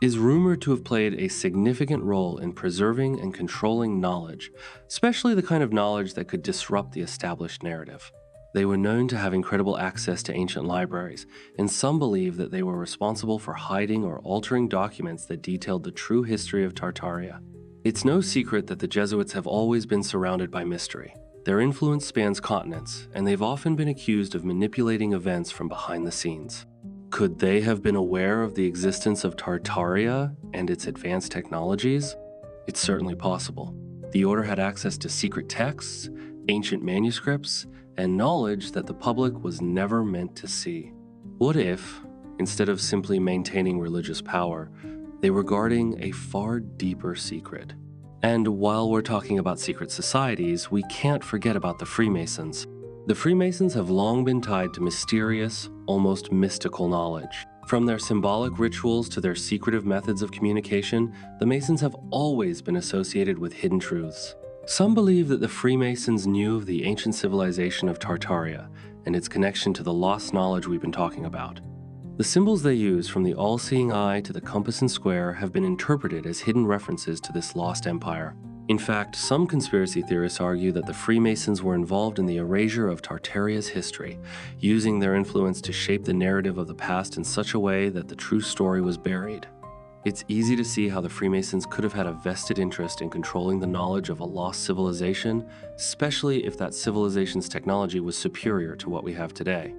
is rumored to have played a significant role in preserving and controlling knowledge, especially the kind of knowledge that could disrupt the established narrative. They were known to have incredible access to ancient libraries, and some believe that they were responsible for hiding or altering documents that detailed the true history of Tartaria. It's no secret that the Jesuits have always been surrounded by mystery. Their influence spans continents, and they've often been accused of manipulating events from behind the scenes. Could they have been aware of the existence of Tartaria and its advanced technologies? It's certainly possible. The order had access to secret texts, ancient manuscripts, and knowledge that the public was never meant to see. What if, instead of simply maintaining religious power, they were guarding a far deeper secret? And while we're talking about secret societies, we can't forget about the Freemasons. The Freemasons have long been tied to mysterious, almost mystical knowledge. From their symbolic rituals to their secretive methods of communication, the Masons have always been associated with hidden truths. Some believe that the Freemasons knew of the ancient civilization of Tartaria and its connection to the lost knowledge we've been talking about. The symbols they use, from the all-seeing eye to the compass and square, have been interpreted as hidden references to this lost empire. In fact, some conspiracy theorists argue that the Freemasons were involved in the erasure of Tartaria's history, using their influence to shape the narrative of the past in such a way that the true story was buried. It's easy to see how the Freemasons could have had a vested interest in controlling the knowledge of a lost civilization, especially if that civilization's technology was superior to what we have today.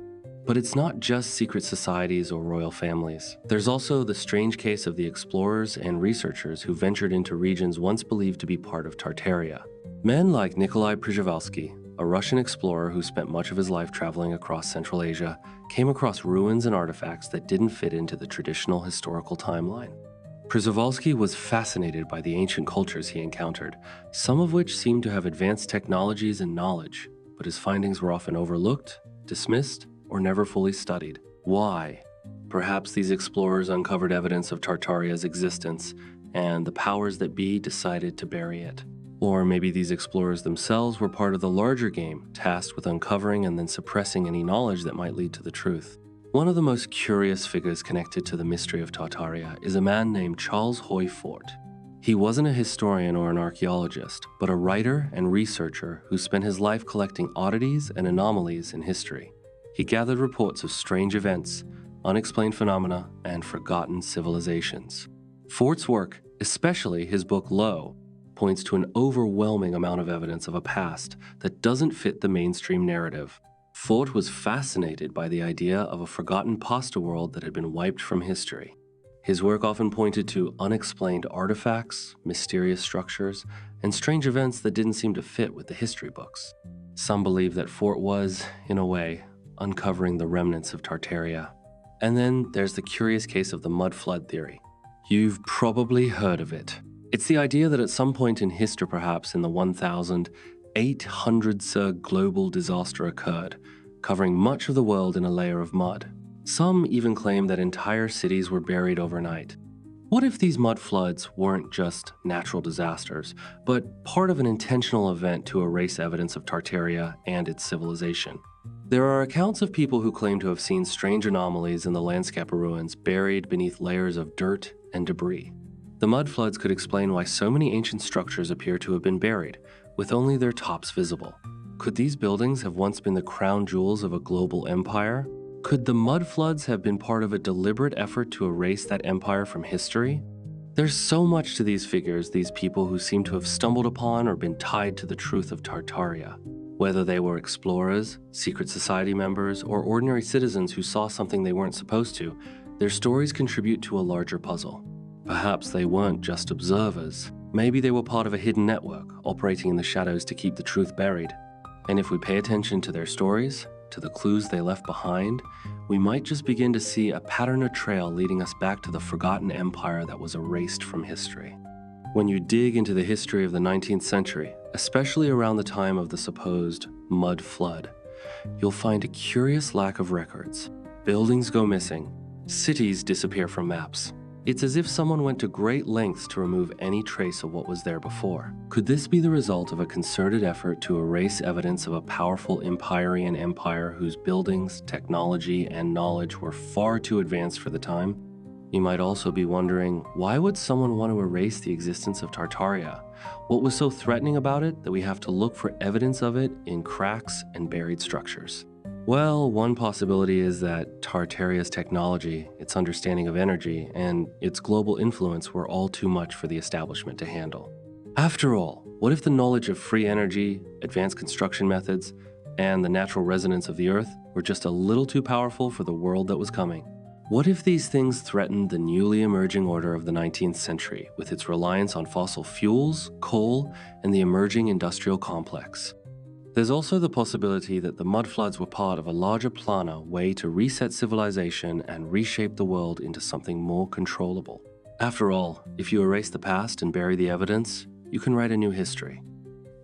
But it's not just secret societies or royal families. There's also the strange case of the explorers and researchers who ventured into regions once believed to be part of Tartaria. Men like Nikolai Przhevalsky, a Russian explorer who spent much of his life traveling across Central Asia, came across ruins and artifacts that didn't fit into the traditional historical timeline. Przewalski was fascinated by the ancient cultures he encountered, some of which seemed to have advanced technologies and knowledge, but his findings were often overlooked, dismissed, or never fully studied. Why? Perhaps these explorers uncovered evidence of Tartaria's existence, and the powers that be decided to bury it. Or maybe these explorers themselves were part of the larger game, tasked with uncovering and then suppressing any knowledge that might lead to the truth. One of the most curious figures connected to the mystery of Tartaria is a man named Charles Hoy Fort. He wasn't a historian or an archaeologist, but a writer and researcher who spent his life collecting oddities and anomalies in history. He gathered reports of strange events, unexplained phenomena, and forgotten civilizations. Fort's work, especially his book Lo, points to an overwhelming amount of evidence of a past that doesn't fit the mainstream narrative. Fort was fascinated by the idea of a forgotten pasta world that had been wiped from history. His work often pointed to unexplained artifacts, mysterious structures, and strange events that didn't seem to fit with the history books. Some believe that Fort was, in a way, uncovering the remnants of Tartaria. And then there's the curious case of the mud flood theory. You've probably heard of it. It's the idea that at some point in history, perhaps in the 1800s, global disaster occurred, covering much of the world in a layer of mud. Some even claim that entire cities were buried overnight. What if these mud floods weren't just natural disasters, but part of an intentional event to erase evidence of Tartaria and its civilization? There are accounts of people who claim to have seen strange anomalies in the landscape ruins buried beneath layers of dirt and debris. The mud floods could explain why so many ancient structures appear to have been buried, with only their tops visible. Could these buildings have once been the crown jewels of a global empire? Could the mud floods have been part of a deliberate effort to erase that empire from history? There's so much to these figures, these people who seem to have stumbled upon or been tied to the truth of Tartaria. Whether they were explorers, secret society members, or ordinary citizens who saw something they weren't supposed to, their stories contribute to a larger puzzle. Perhaps they weren't just observers. Maybe they were part of a hidden network, operating in the shadows to keep the truth buried. And if we pay attention to their stories, to the clues they left behind, we might just begin to see a pattern or trail leading us back to the forgotten empire that was erased from history. When you dig into the history of the 19th century, especially around the time of the supposed mud flood, you'll find a curious lack of records. Buildings go missing, cities disappear from maps. It's as if someone went to great lengths to remove any trace of what was there before. Could this be the result of a concerted effort to erase evidence of a powerful Empyrean empire whose buildings, technology, and knowledge were far too advanced for the time? You might also be wondering, why would someone want to erase the existence of Tartaria? What was so threatening about it that we have to look for evidence of it in cracks and buried structures? Well, one possibility is that Tartaria's technology, its understanding of energy, and its global influence were all too much for the establishment to handle. After all, what if the knowledge of free energy, advanced construction methods, and the natural resonance of the Earth were just a little too powerful for the world that was coming? What if these things threatened the newly emerging order of the 19th century with its reliance on fossil fuels, coal, and the emerging industrial complex? There's also the possibility that the mud floods were part of a larger plan, a way to reset civilization and reshape the world into something more controllable. After all, if you erase the past and bury the evidence, you can write a new history.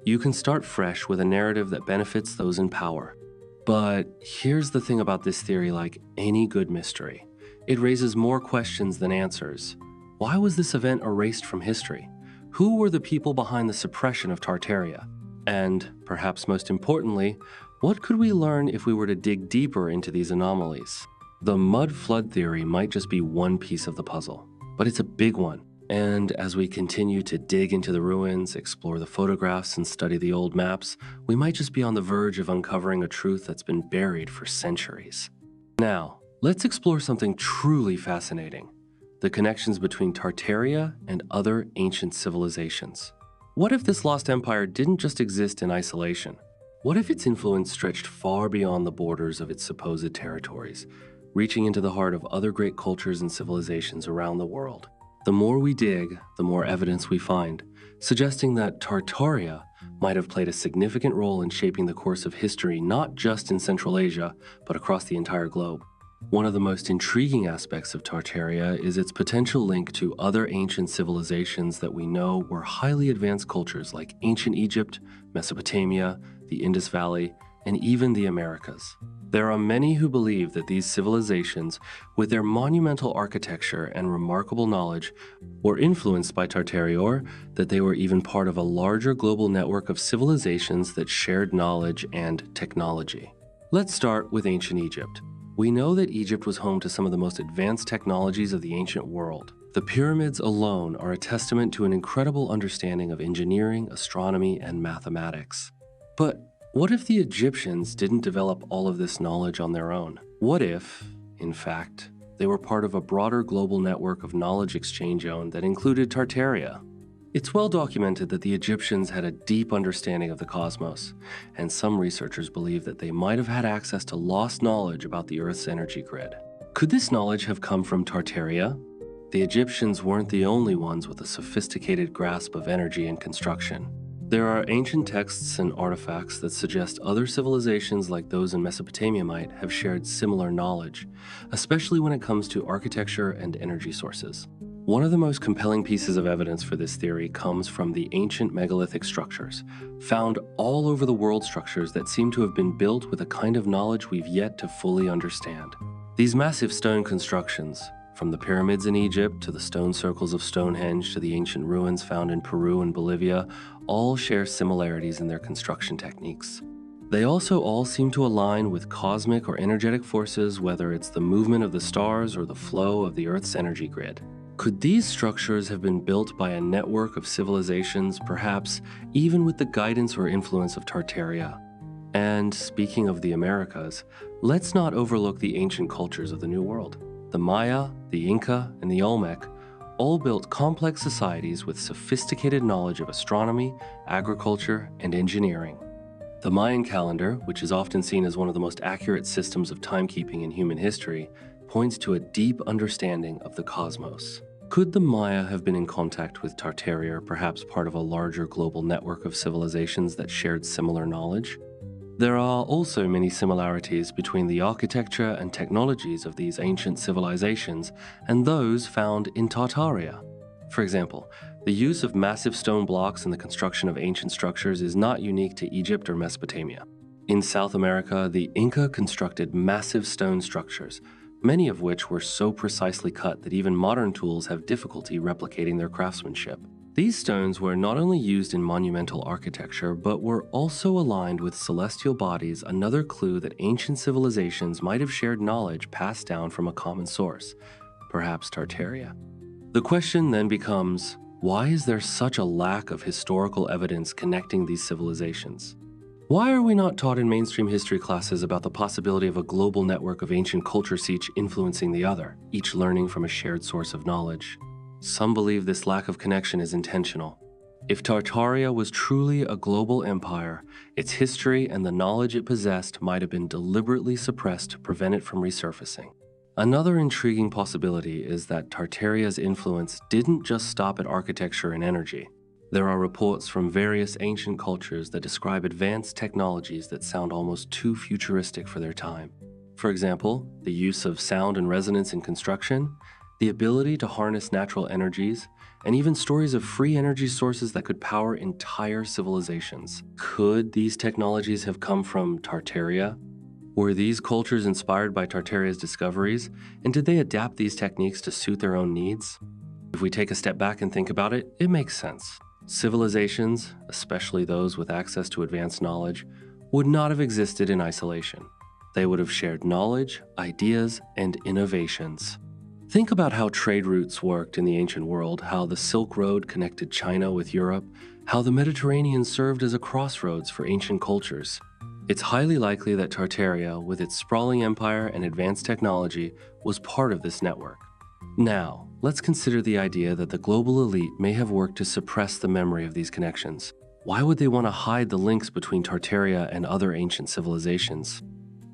You can start fresh with a narrative that benefits those in power. But here's the thing about this theory, like any good mystery. It raises more questions than answers. Why was this event erased from history? Who were the people behind the suppression of Tartaria? And, perhaps most importantly, what could we learn if we were to dig deeper into these anomalies? The mud flood theory might just be one piece of the puzzle, but it's a big one. And as we continue to dig into the ruins, explore the photographs, and study the old maps, we might just be on the verge of uncovering a truth that's been buried for centuries. Now, let's explore something truly fascinating: the connections between Tartaria and other ancient civilizations. What if this lost empire didn't just exist in isolation? What if its influence stretched far beyond the borders of its supposed territories, reaching into the heart of other great cultures and civilizations around the world? The more we dig, the more evidence we find, suggesting that Tartaria might have played a significant role in shaping the course of history not just in Central Asia, but across the entire globe. One of the most intriguing aspects of Tartaria is its potential link to other ancient civilizations that we know were highly advanced cultures like ancient Egypt, Mesopotamia, the Indus Valley, and even the Americas. There are many who believe that these civilizations, with their monumental architecture and remarkable knowledge, were influenced by Tartaria, or that they were even part of a larger global network of civilizations that shared knowledge and technology. Let's start with ancient Egypt. We know that Egypt was home to some of the most advanced technologies of the ancient world. The pyramids alone are a testament to an incredible understanding of engineering, astronomy, and mathematics. But what if the Egyptians didn't develop all of this knowledge on their own? What if, in fact, they were part of a broader global network of knowledge exchange zone that included Tartaria? It's well documented that the Egyptians had a deep understanding of the cosmos, and some researchers believe that they might have had access to lost knowledge about the Earth's energy grid. Could this knowledge have come from Tartaria? The Egyptians weren't the only ones with a sophisticated grasp of energy and construction. There are ancient texts and artifacts that suggest other civilizations like those in Mesopotamia might have shared similar knowledge, especially when it comes to architecture and energy sources. One of the most compelling pieces of evidence for this theory comes from the ancient megalithic structures, found all over the world, structures that seem to have been built with a kind of knowledge we've yet to fully understand. These massive stone constructions, from the pyramids in Egypt to the stone circles of Stonehenge to the ancient ruins found in Peru and Bolivia, all share similarities in their construction techniques. They also all seem to align with cosmic or energetic forces, whether it's the movement of the stars or the flow of the Earth's energy grid. Could these structures have been built by a network of civilizations, perhaps even with the guidance or influence of Tartaria? And speaking of the Americas, let's not overlook the ancient cultures of the New World. The Maya, the Inca, and the Olmec all built complex societies with sophisticated knowledge of astronomy, agriculture, and engineering. The Mayan calendar, which is often seen as one of the most accurate systems of timekeeping in human history, points to a deep understanding of the cosmos. Could the Maya have been in contact with Tartaria, or perhaps part of a larger global network of civilizations that shared similar knowledge? There are also many similarities between the architecture and technologies of these ancient civilizations and those found in Tartaria. For example, the use of massive stone blocks in the construction of ancient structures is not unique to Egypt or Mesopotamia. In South America, the Inca constructed massive stone structures, many of which were so precisely cut that even modern tools have difficulty replicating their craftsmanship. These stones were not only used in monumental architecture, but were also aligned with celestial bodies, another clue that ancient civilizations might have shared knowledge passed down from a common source, perhaps Tartaria. The question then becomes, why is there such a lack of historical evidence connecting these civilizations? Why are we not taught in mainstream history classes about the possibility of a global network of ancient cultures, each influencing the other, each learning from a shared source of knowledge? Some believe this lack of connection is intentional. If Tartaria was truly a global empire, its history and the knowledge it possessed might have been deliberately suppressed to prevent it from resurfacing. Another intriguing possibility is that Tartaria's influence didn't just stop at architecture and energy. There are reports from various ancient cultures that describe advanced technologies that sound almost too futuristic for their time. For example, the use of sound and resonance in construction, the ability to harness natural energies, and even stories of free energy sources that could power entire civilizations. Could these technologies have come from Tartaria? Were these cultures inspired by Tartaria's discoveries, and did they adapt these techniques to suit their own needs? If we take a step back and think about it, it makes sense. Civilizations, especially those with access to advanced knowledge, would not have existed in isolation. They would have shared knowledge, ideas, and innovations. Think about how trade routes worked in the ancient world, how the Silk Road connected China with Europe, how the Mediterranean served as a crossroads for ancient cultures. It's highly likely that Tartaria, with its sprawling empire and advanced technology, was part of this network. Now, let's consider the idea that the global elite may have worked to suppress the memory of these connections. Why would they want to hide the links between Tartaria and other ancient civilizations?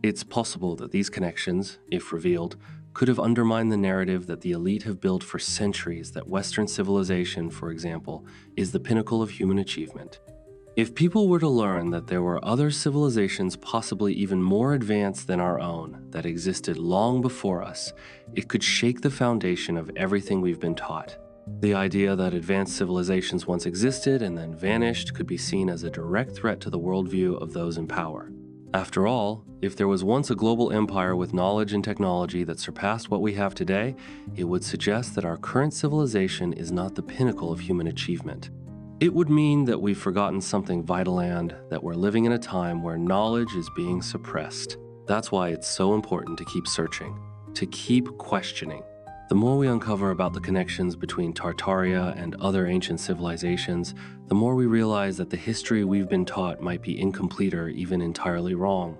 It's possible that these connections, if revealed, could have undermined the narrative that the elite have built for centuries, that Western civilization, for example, is the pinnacle of human achievement. If people were to learn that there were other civilizations possibly even more advanced than our own that existed long before us, it could shake the foundation of everything we've been taught. The idea that advanced civilizations once existed and then vanished could be seen as a direct threat to the worldview of those in power. After all, if there was once a global empire with knowledge and technology that surpassed what we have today, it would suggest that our current civilization is not the pinnacle of human achievement. It would mean that we've forgotten something vital and that we're living in a time where knowledge is being suppressed. That's why it's so important to keep searching, to keep questioning. The more we uncover about the connections between Tartaria and other ancient civilizations, the more we realize that the history we've been taught might be incomplete or even entirely wrong.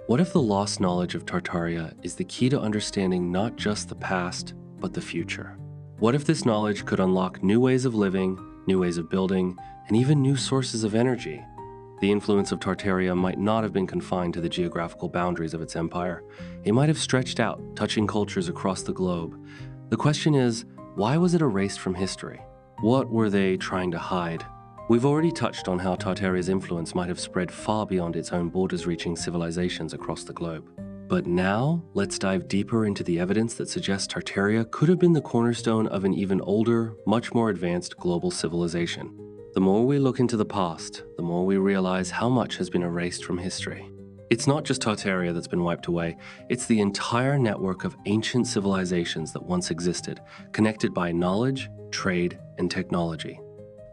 What if the lost knowledge of Tartaria is the key to understanding not just the past, but the future? What if this knowledge could unlock new ways of living, new ways of building, and even new sources of energy? The influence of Tartaria might not have been confined to the geographical boundaries of its empire. It might have stretched out, touching cultures across the globe. The question is, why was it erased from history? What were they trying to hide? We've already touched on how Tartaria's influence might have spread far beyond its own borders, reaching civilizations across the globe. But now, let's dive deeper into the evidence that suggests Tartaria could have been the cornerstone of an even older, much more advanced global civilization. The more we look into the past, the more we realize how much has been erased from history. It's not just Tartaria that's been wiped away, it's the entire network of ancient civilizations that once existed, connected by knowledge, trade, and technology.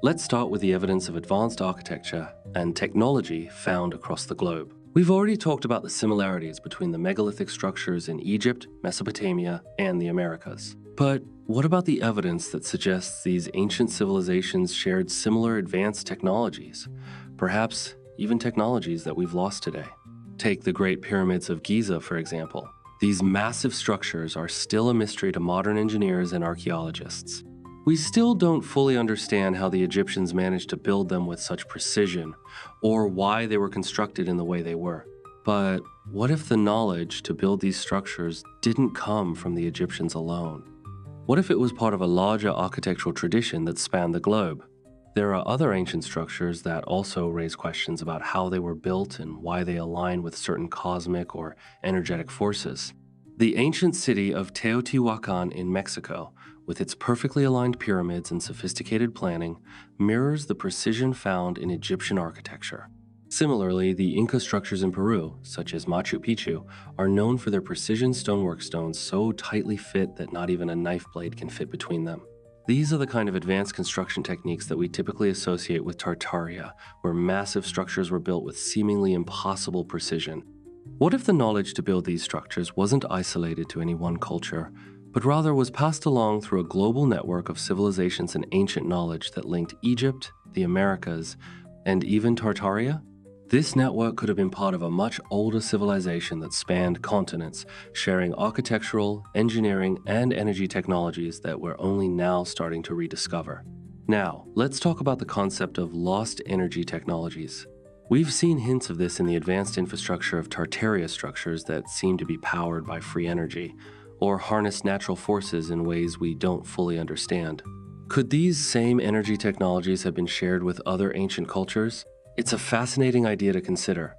Let's start with the evidence of advanced architecture and technology found across the globe. We've already talked about the similarities between the megalithic structures in Egypt, Mesopotamia, and the Americas. But what about the evidence that suggests these ancient civilizations shared similar advanced technologies? Perhaps even technologies that we've lost today. Take the Great Pyramids of Giza, for example. These massive structures are still a mystery to modern engineers and archaeologists. We still don't fully understand how the Egyptians managed to build them with such precision, or why they were constructed in the way they were. But what if the knowledge to build these structures didn't come from the Egyptians alone? What if it was part of a larger architectural tradition that spanned the globe? There are other ancient structures that also raise questions about how they were built and why they align with certain cosmic or energetic forces. The ancient city of Teotihuacan in Mexico, with its perfectly aligned pyramids and sophisticated planning, mirrors the precision found in Egyptian architecture. Similarly, the Inca structures in Peru, such as Machu Picchu, are known for their precision stonework stones so tightly fit that not even a knife blade can fit between them. These are the kind of advanced construction techniques that we typically associate with Tartaria, where massive structures were built with seemingly impossible precision. What if the knowledge to build these structures wasn't isolated to any one culture, but rather was passed along through a global network of civilizations and ancient knowledge that linked Egypt, the Americas, and even Tartaria? This network could have been part of a much older civilization that spanned continents, sharing architectural, engineering, and energy technologies that we're only now starting to rediscover. Now, let's talk about the concept of lost energy technologies. We've seen hints of this in the advanced infrastructure of Tartaria structures that seem to be powered by free energy, or harness natural forces in ways we don't fully understand. Could these same energy technologies have been shared with other ancient cultures? It's a fascinating idea to consider,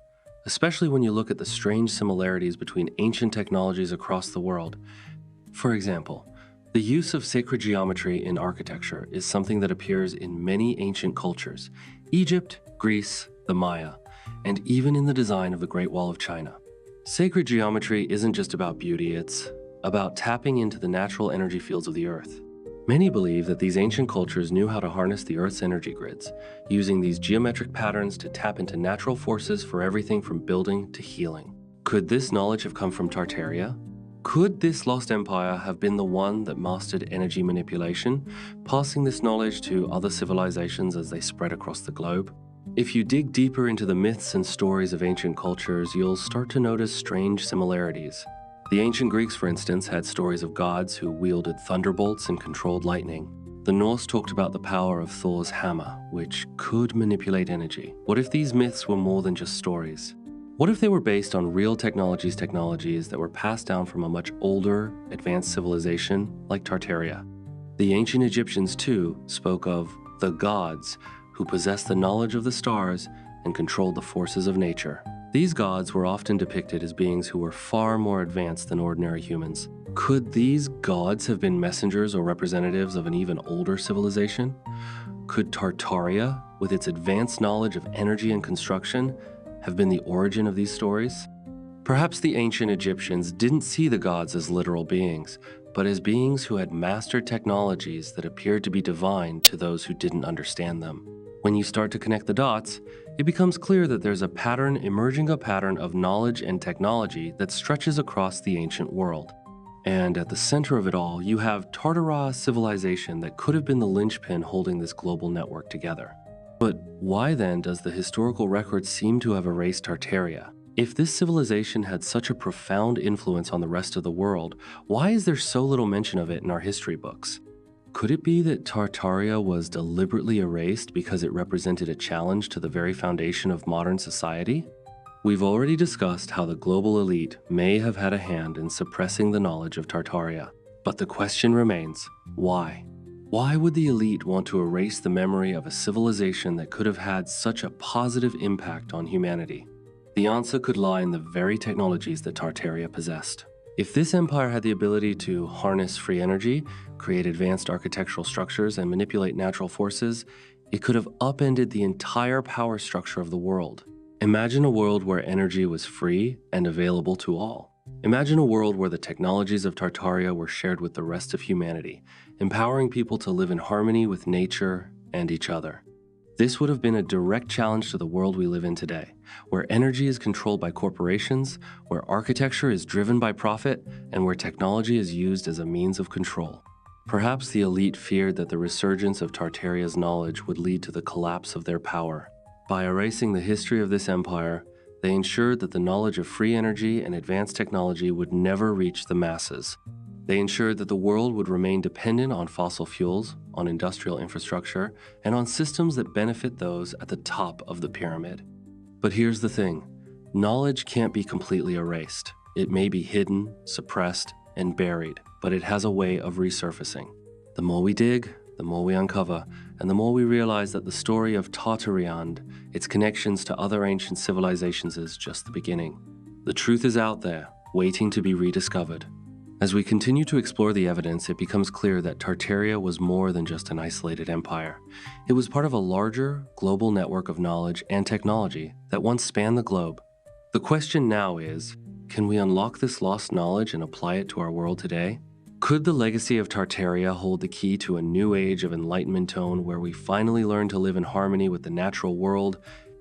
especially when you look at the strange similarities between ancient technologies across the world. For example, the use of sacred geometry in architecture is something that appears in many ancient cultures: Egypt, Greece, the Maya, and even in the design of the Great Wall of China. Sacred geometry isn't just about beauty, it's about tapping into the natural energy fields of the Earth. Many believe that these ancient cultures knew how to harness the Earth's energy grids, using these geometric patterns to tap into natural forces for everything from building to healing. Could this knowledge have come from Tartaria? Could this lost empire have been the one that mastered energy manipulation, passing this knowledge to other civilizations as they spread across the globe? If you dig deeper into the myths and stories of ancient cultures, you'll start to notice strange similarities. The ancient Greeks, for instance, had stories of gods who wielded thunderbolts and controlled lightning. The Norse talked about the power of Thor's hammer, which could manipulate energy. What if these myths were more than just stories? What if they were based on real technologies that were passed down from a much older, advanced civilization like Tartaria? The ancient Egyptians, too, spoke of the gods, who possessed the knowledge of the stars and controlled the forces of nature. These gods were often depicted as beings who were far more advanced than ordinary humans. Could these gods have been messengers or representatives of an even older civilization? Could Tartaria, with its advanced knowledge of energy and construction, have been the origin of these stories? Perhaps the ancient Egyptians didn't see the gods as literal beings, but as beings who had mastered technologies that appeared to be divine to those who didn't understand them. When you start to connect the dots, it becomes clear that there's a pattern of knowledge and technology that stretches across the ancient world. And at the center of it all, you have Tartaria civilization that could have been the linchpin holding this global network together. But why then does the historical record seem to have erased Tartaria? If this civilization had such a profound influence on the rest of the world, why is there so little mention of it in our history books? Could it be that Tartaria was deliberately erased because it represented a challenge to the very foundation of modern society? We've already discussed how the global elite may have had a hand in suppressing the knowledge of Tartaria. But the question remains, why? Why would the elite want to erase the memory of a civilization that could have had such a positive impact on humanity? The answer could lie in the very technologies that Tartaria possessed. If this empire had the ability to harness free energy, create advanced architectural structures, and manipulate natural forces, it could have upended the entire power structure of the world. Imagine a world where energy was free and available to all. Imagine a world where the technologies of Tartaria were shared with the rest of humanity, empowering people to live in harmony with nature and each other. This would have been a direct challenge to the world we live in today, where energy is controlled by corporations, where architecture is driven by profit, and where technology is used as a means of control. Perhaps the elite feared that the resurgence of Tartaria's knowledge would lead to the collapse of their power. By erasing the history of this empire, they ensured that the knowledge of free energy and advanced technology would never reach the masses. They ensured that the world would remain dependent on fossil fuels, on industrial infrastructure, and on systems that benefit those at the top of the pyramid. But here's the thing, knowledge can't be completely erased. It may be hidden, suppressed, and buried, but it has a way of resurfacing. The more we dig, the more we uncover, and the more we realize that the story of Tartaria, its connections to other ancient civilizations, is just the beginning. The truth is out there, waiting to be rediscovered. As we continue to explore the evidence, it becomes clear that Tartaria was more than just an isolated empire. It was part of a larger, global network of knowledge and technology that once spanned the globe. The question now is, can we unlock this lost knowledge and apply it to our world today? Could the legacy of Tartaria hold the key to a new age of enlightenment tone where we finally learn to live in harmony with the natural world,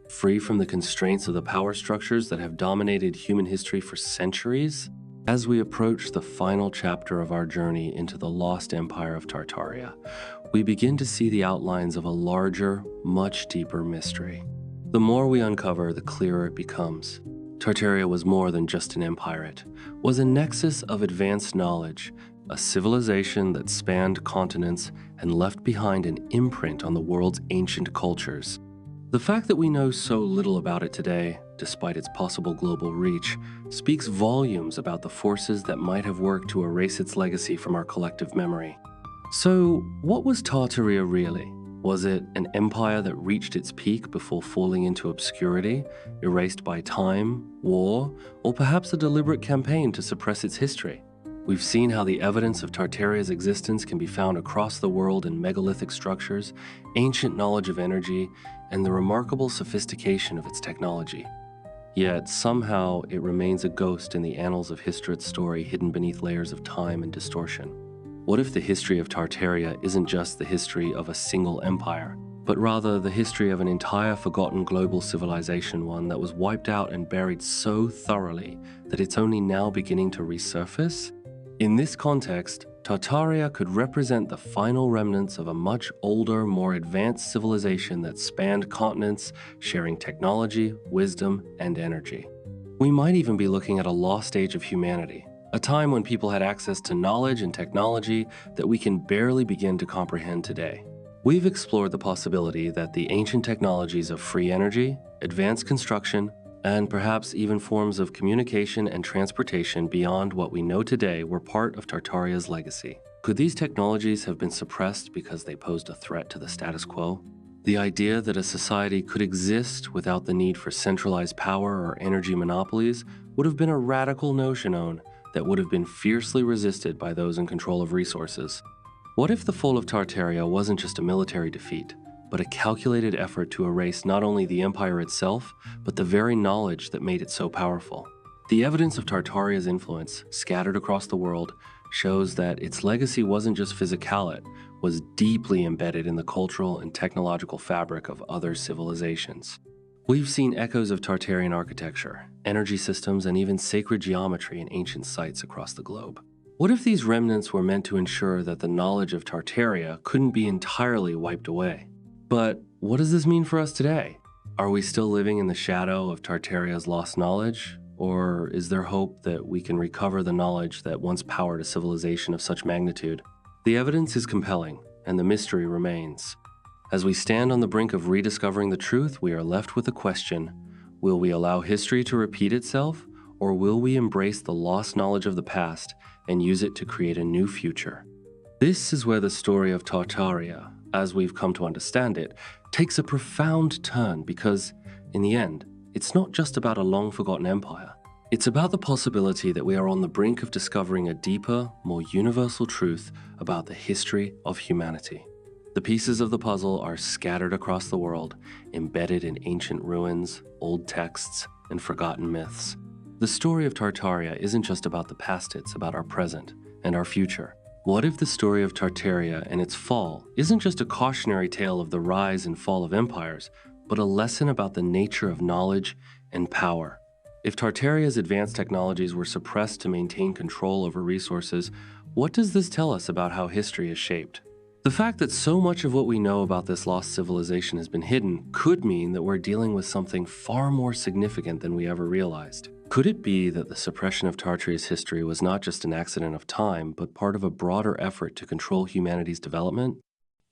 free from the constraints of the power structures that have dominated human history for centuries? As we approach the final chapter of our journey into the lost empire of Tartaria, we begin to see the outlines of a larger, much deeper mystery. The more we uncover, the clearer it becomes. Tartaria was more than just an empire. It was a nexus of advanced knowledge, a civilization that spanned continents and left behind an imprint on the world's ancient cultures. The fact that we know so little about it today, despite its possible global reach, speaks volumes about the forces that might have worked to erase its legacy from our collective memory. So, what was Tartaria really? Was it an empire that reached its peak before falling into obscurity, erased by time, war, or perhaps a deliberate campaign to suppress its history? We've seen how the evidence of Tartaria's existence can be found across the world in megalithic structures, ancient knowledge of energy, and the remarkable sophistication of its technology. Yet, somehow, it remains a ghost in the annals of history's story hidden beneath layers of time and distortion. What if the history of Tartaria isn't just the history of a single empire, but rather the history of an entire forgotten global civilization, one that was wiped out and buried so thoroughly that it's only now beginning to resurface? In this context, Tartaria could represent the final remnants of a much older, more advanced civilization that spanned continents, sharing technology, wisdom, and energy. We might even be looking at a lost age of humanity, a time when people had access to knowledge and technology that we can barely begin to comprehend today. We've explored the possibility that the ancient technologies of free energy, advanced construction, and perhaps even forms of communication and transportation beyond what we know today were part of Tartaria's legacy. Could these technologies have been suppressed because they posed a threat to the status quo? The idea that a society could exist without the need for centralized power or energy monopolies would have been a radical notion that would have been fiercely resisted by those in control of resources. What if the fall of Tartaria wasn't just a military defeat, but a calculated effort to erase not only the empire itself, but the very knowledge that made it so powerful? The evidence of Tartaria's influence, scattered across the world, shows that its legacy wasn't just physical, it was deeply embedded in the cultural and technological fabric of other civilizations. We've seen echoes of Tartarian architecture, energy systems, and even sacred geometry in ancient sites across the globe. What if these remnants were meant to ensure that the knowledge of Tartaria couldn't be entirely wiped away? But what does this mean for us today? Are we still living in the shadow of Tartaria's lost knowledge? Or is there hope that we can recover the knowledge that once powered a civilization of such magnitude? The evidence is compelling, and the mystery remains. As we stand on the brink of rediscovering the truth, we are left with a question: will we allow history to repeat itself, or will we embrace the lost knowledge of the past and use it to create a new future? This is where the story of Tartaria, as we've come to understand it, takes a profound turn because, in the end, it's not just about a long-forgotten empire. It's about the possibility that we are on the brink of discovering a deeper, more universal truth about the history of humanity. The pieces of the puzzle are scattered across the world, embedded in ancient ruins, old texts, and forgotten myths. The story of Tartaria isn't just about the past, it's about our present and our future. What if the story of Tartaria and its fall isn't just a cautionary tale of the rise and fall of empires, but a lesson about the nature of knowledge and power? If Tartaria's advanced technologies were suppressed to maintain control over resources, what does this tell us about how history is shaped? The fact that so much of what we know about this lost civilization has been hidden could mean that we're dealing with something far more significant than we ever realized. Could it be that the suppression of Tartaria's history was not just an accident of time, but part of a broader effort to control humanity's development?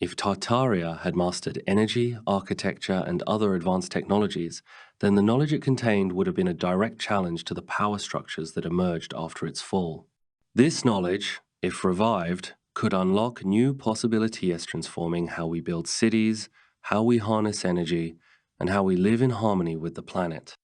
If Tartaria had mastered energy, architecture, and other advanced technologies, then the knowledge it contained would have been a direct challenge to the power structures that emerged after its fall. This knowledge, if revived, could unlock new possibilities transforming how we build cities, how we harness energy, and how we live in harmony with the planet.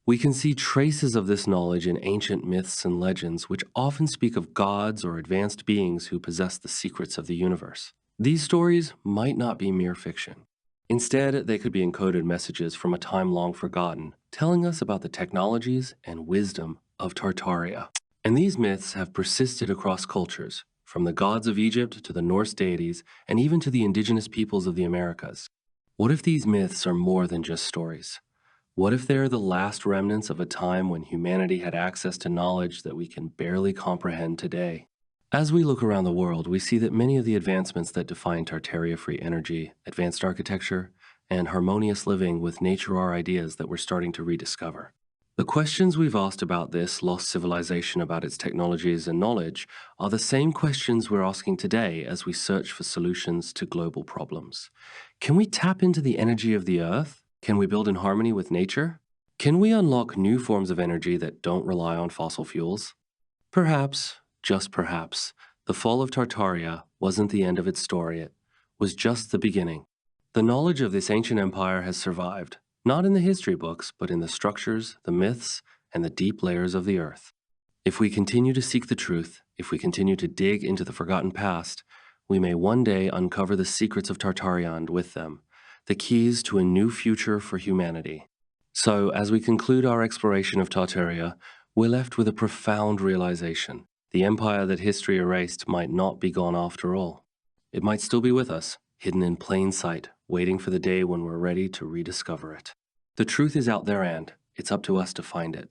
We can see traces of this knowledge in ancient myths and legends, which often speak of gods or advanced beings who possess the secrets of the universe. These stories might not be mere fiction. Instead, they could be encoded messages from a time long forgotten, telling us about the technologies and wisdom of Tartaria. And these myths have persisted across cultures, from the gods of Egypt to the Norse deities, and even to the indigenous peoples of the Americas. What if these myths are more than just stories? What if they're the last remnants of a time when humanity had access to knowledge that we can barely comprehend today? As we look around the world, we see that many of the advancements that define Tartaria-free energy, advanced architecture, and harmonious living with nature are ideas that we're starting to rediscover. The questions we've asked about this lost civilization, about its technologies and knowledge, are the same questions we're asking today as we search for solutions to global problems. Can we tap into the energy of the Earth? Can we build in harmony with nature? Can we unlock new forms of energy that don't rely on fossil fuels? Perhaps, just perhaps, the fall of Tartaria wasn't the end of its story, it was just the beginning. The knowledge of this ancient empire has survived, not in the history books, but in the structures, the myths, and the deep layers of the earth. If we continue to seek the truth, if we continue to dig into the forgotten past, we may one day uncover the secrets of Tartaria and with them, the keys to a new future for humanity. So, as we conclude our exploration of Tartaria, we're left with a profound realization. The empire that history erased might not be gone after all. It might still be with us, hidden in plain sight, waiting for the day when we're ready to rediscover it. The truth is out there and it's up to us to find it.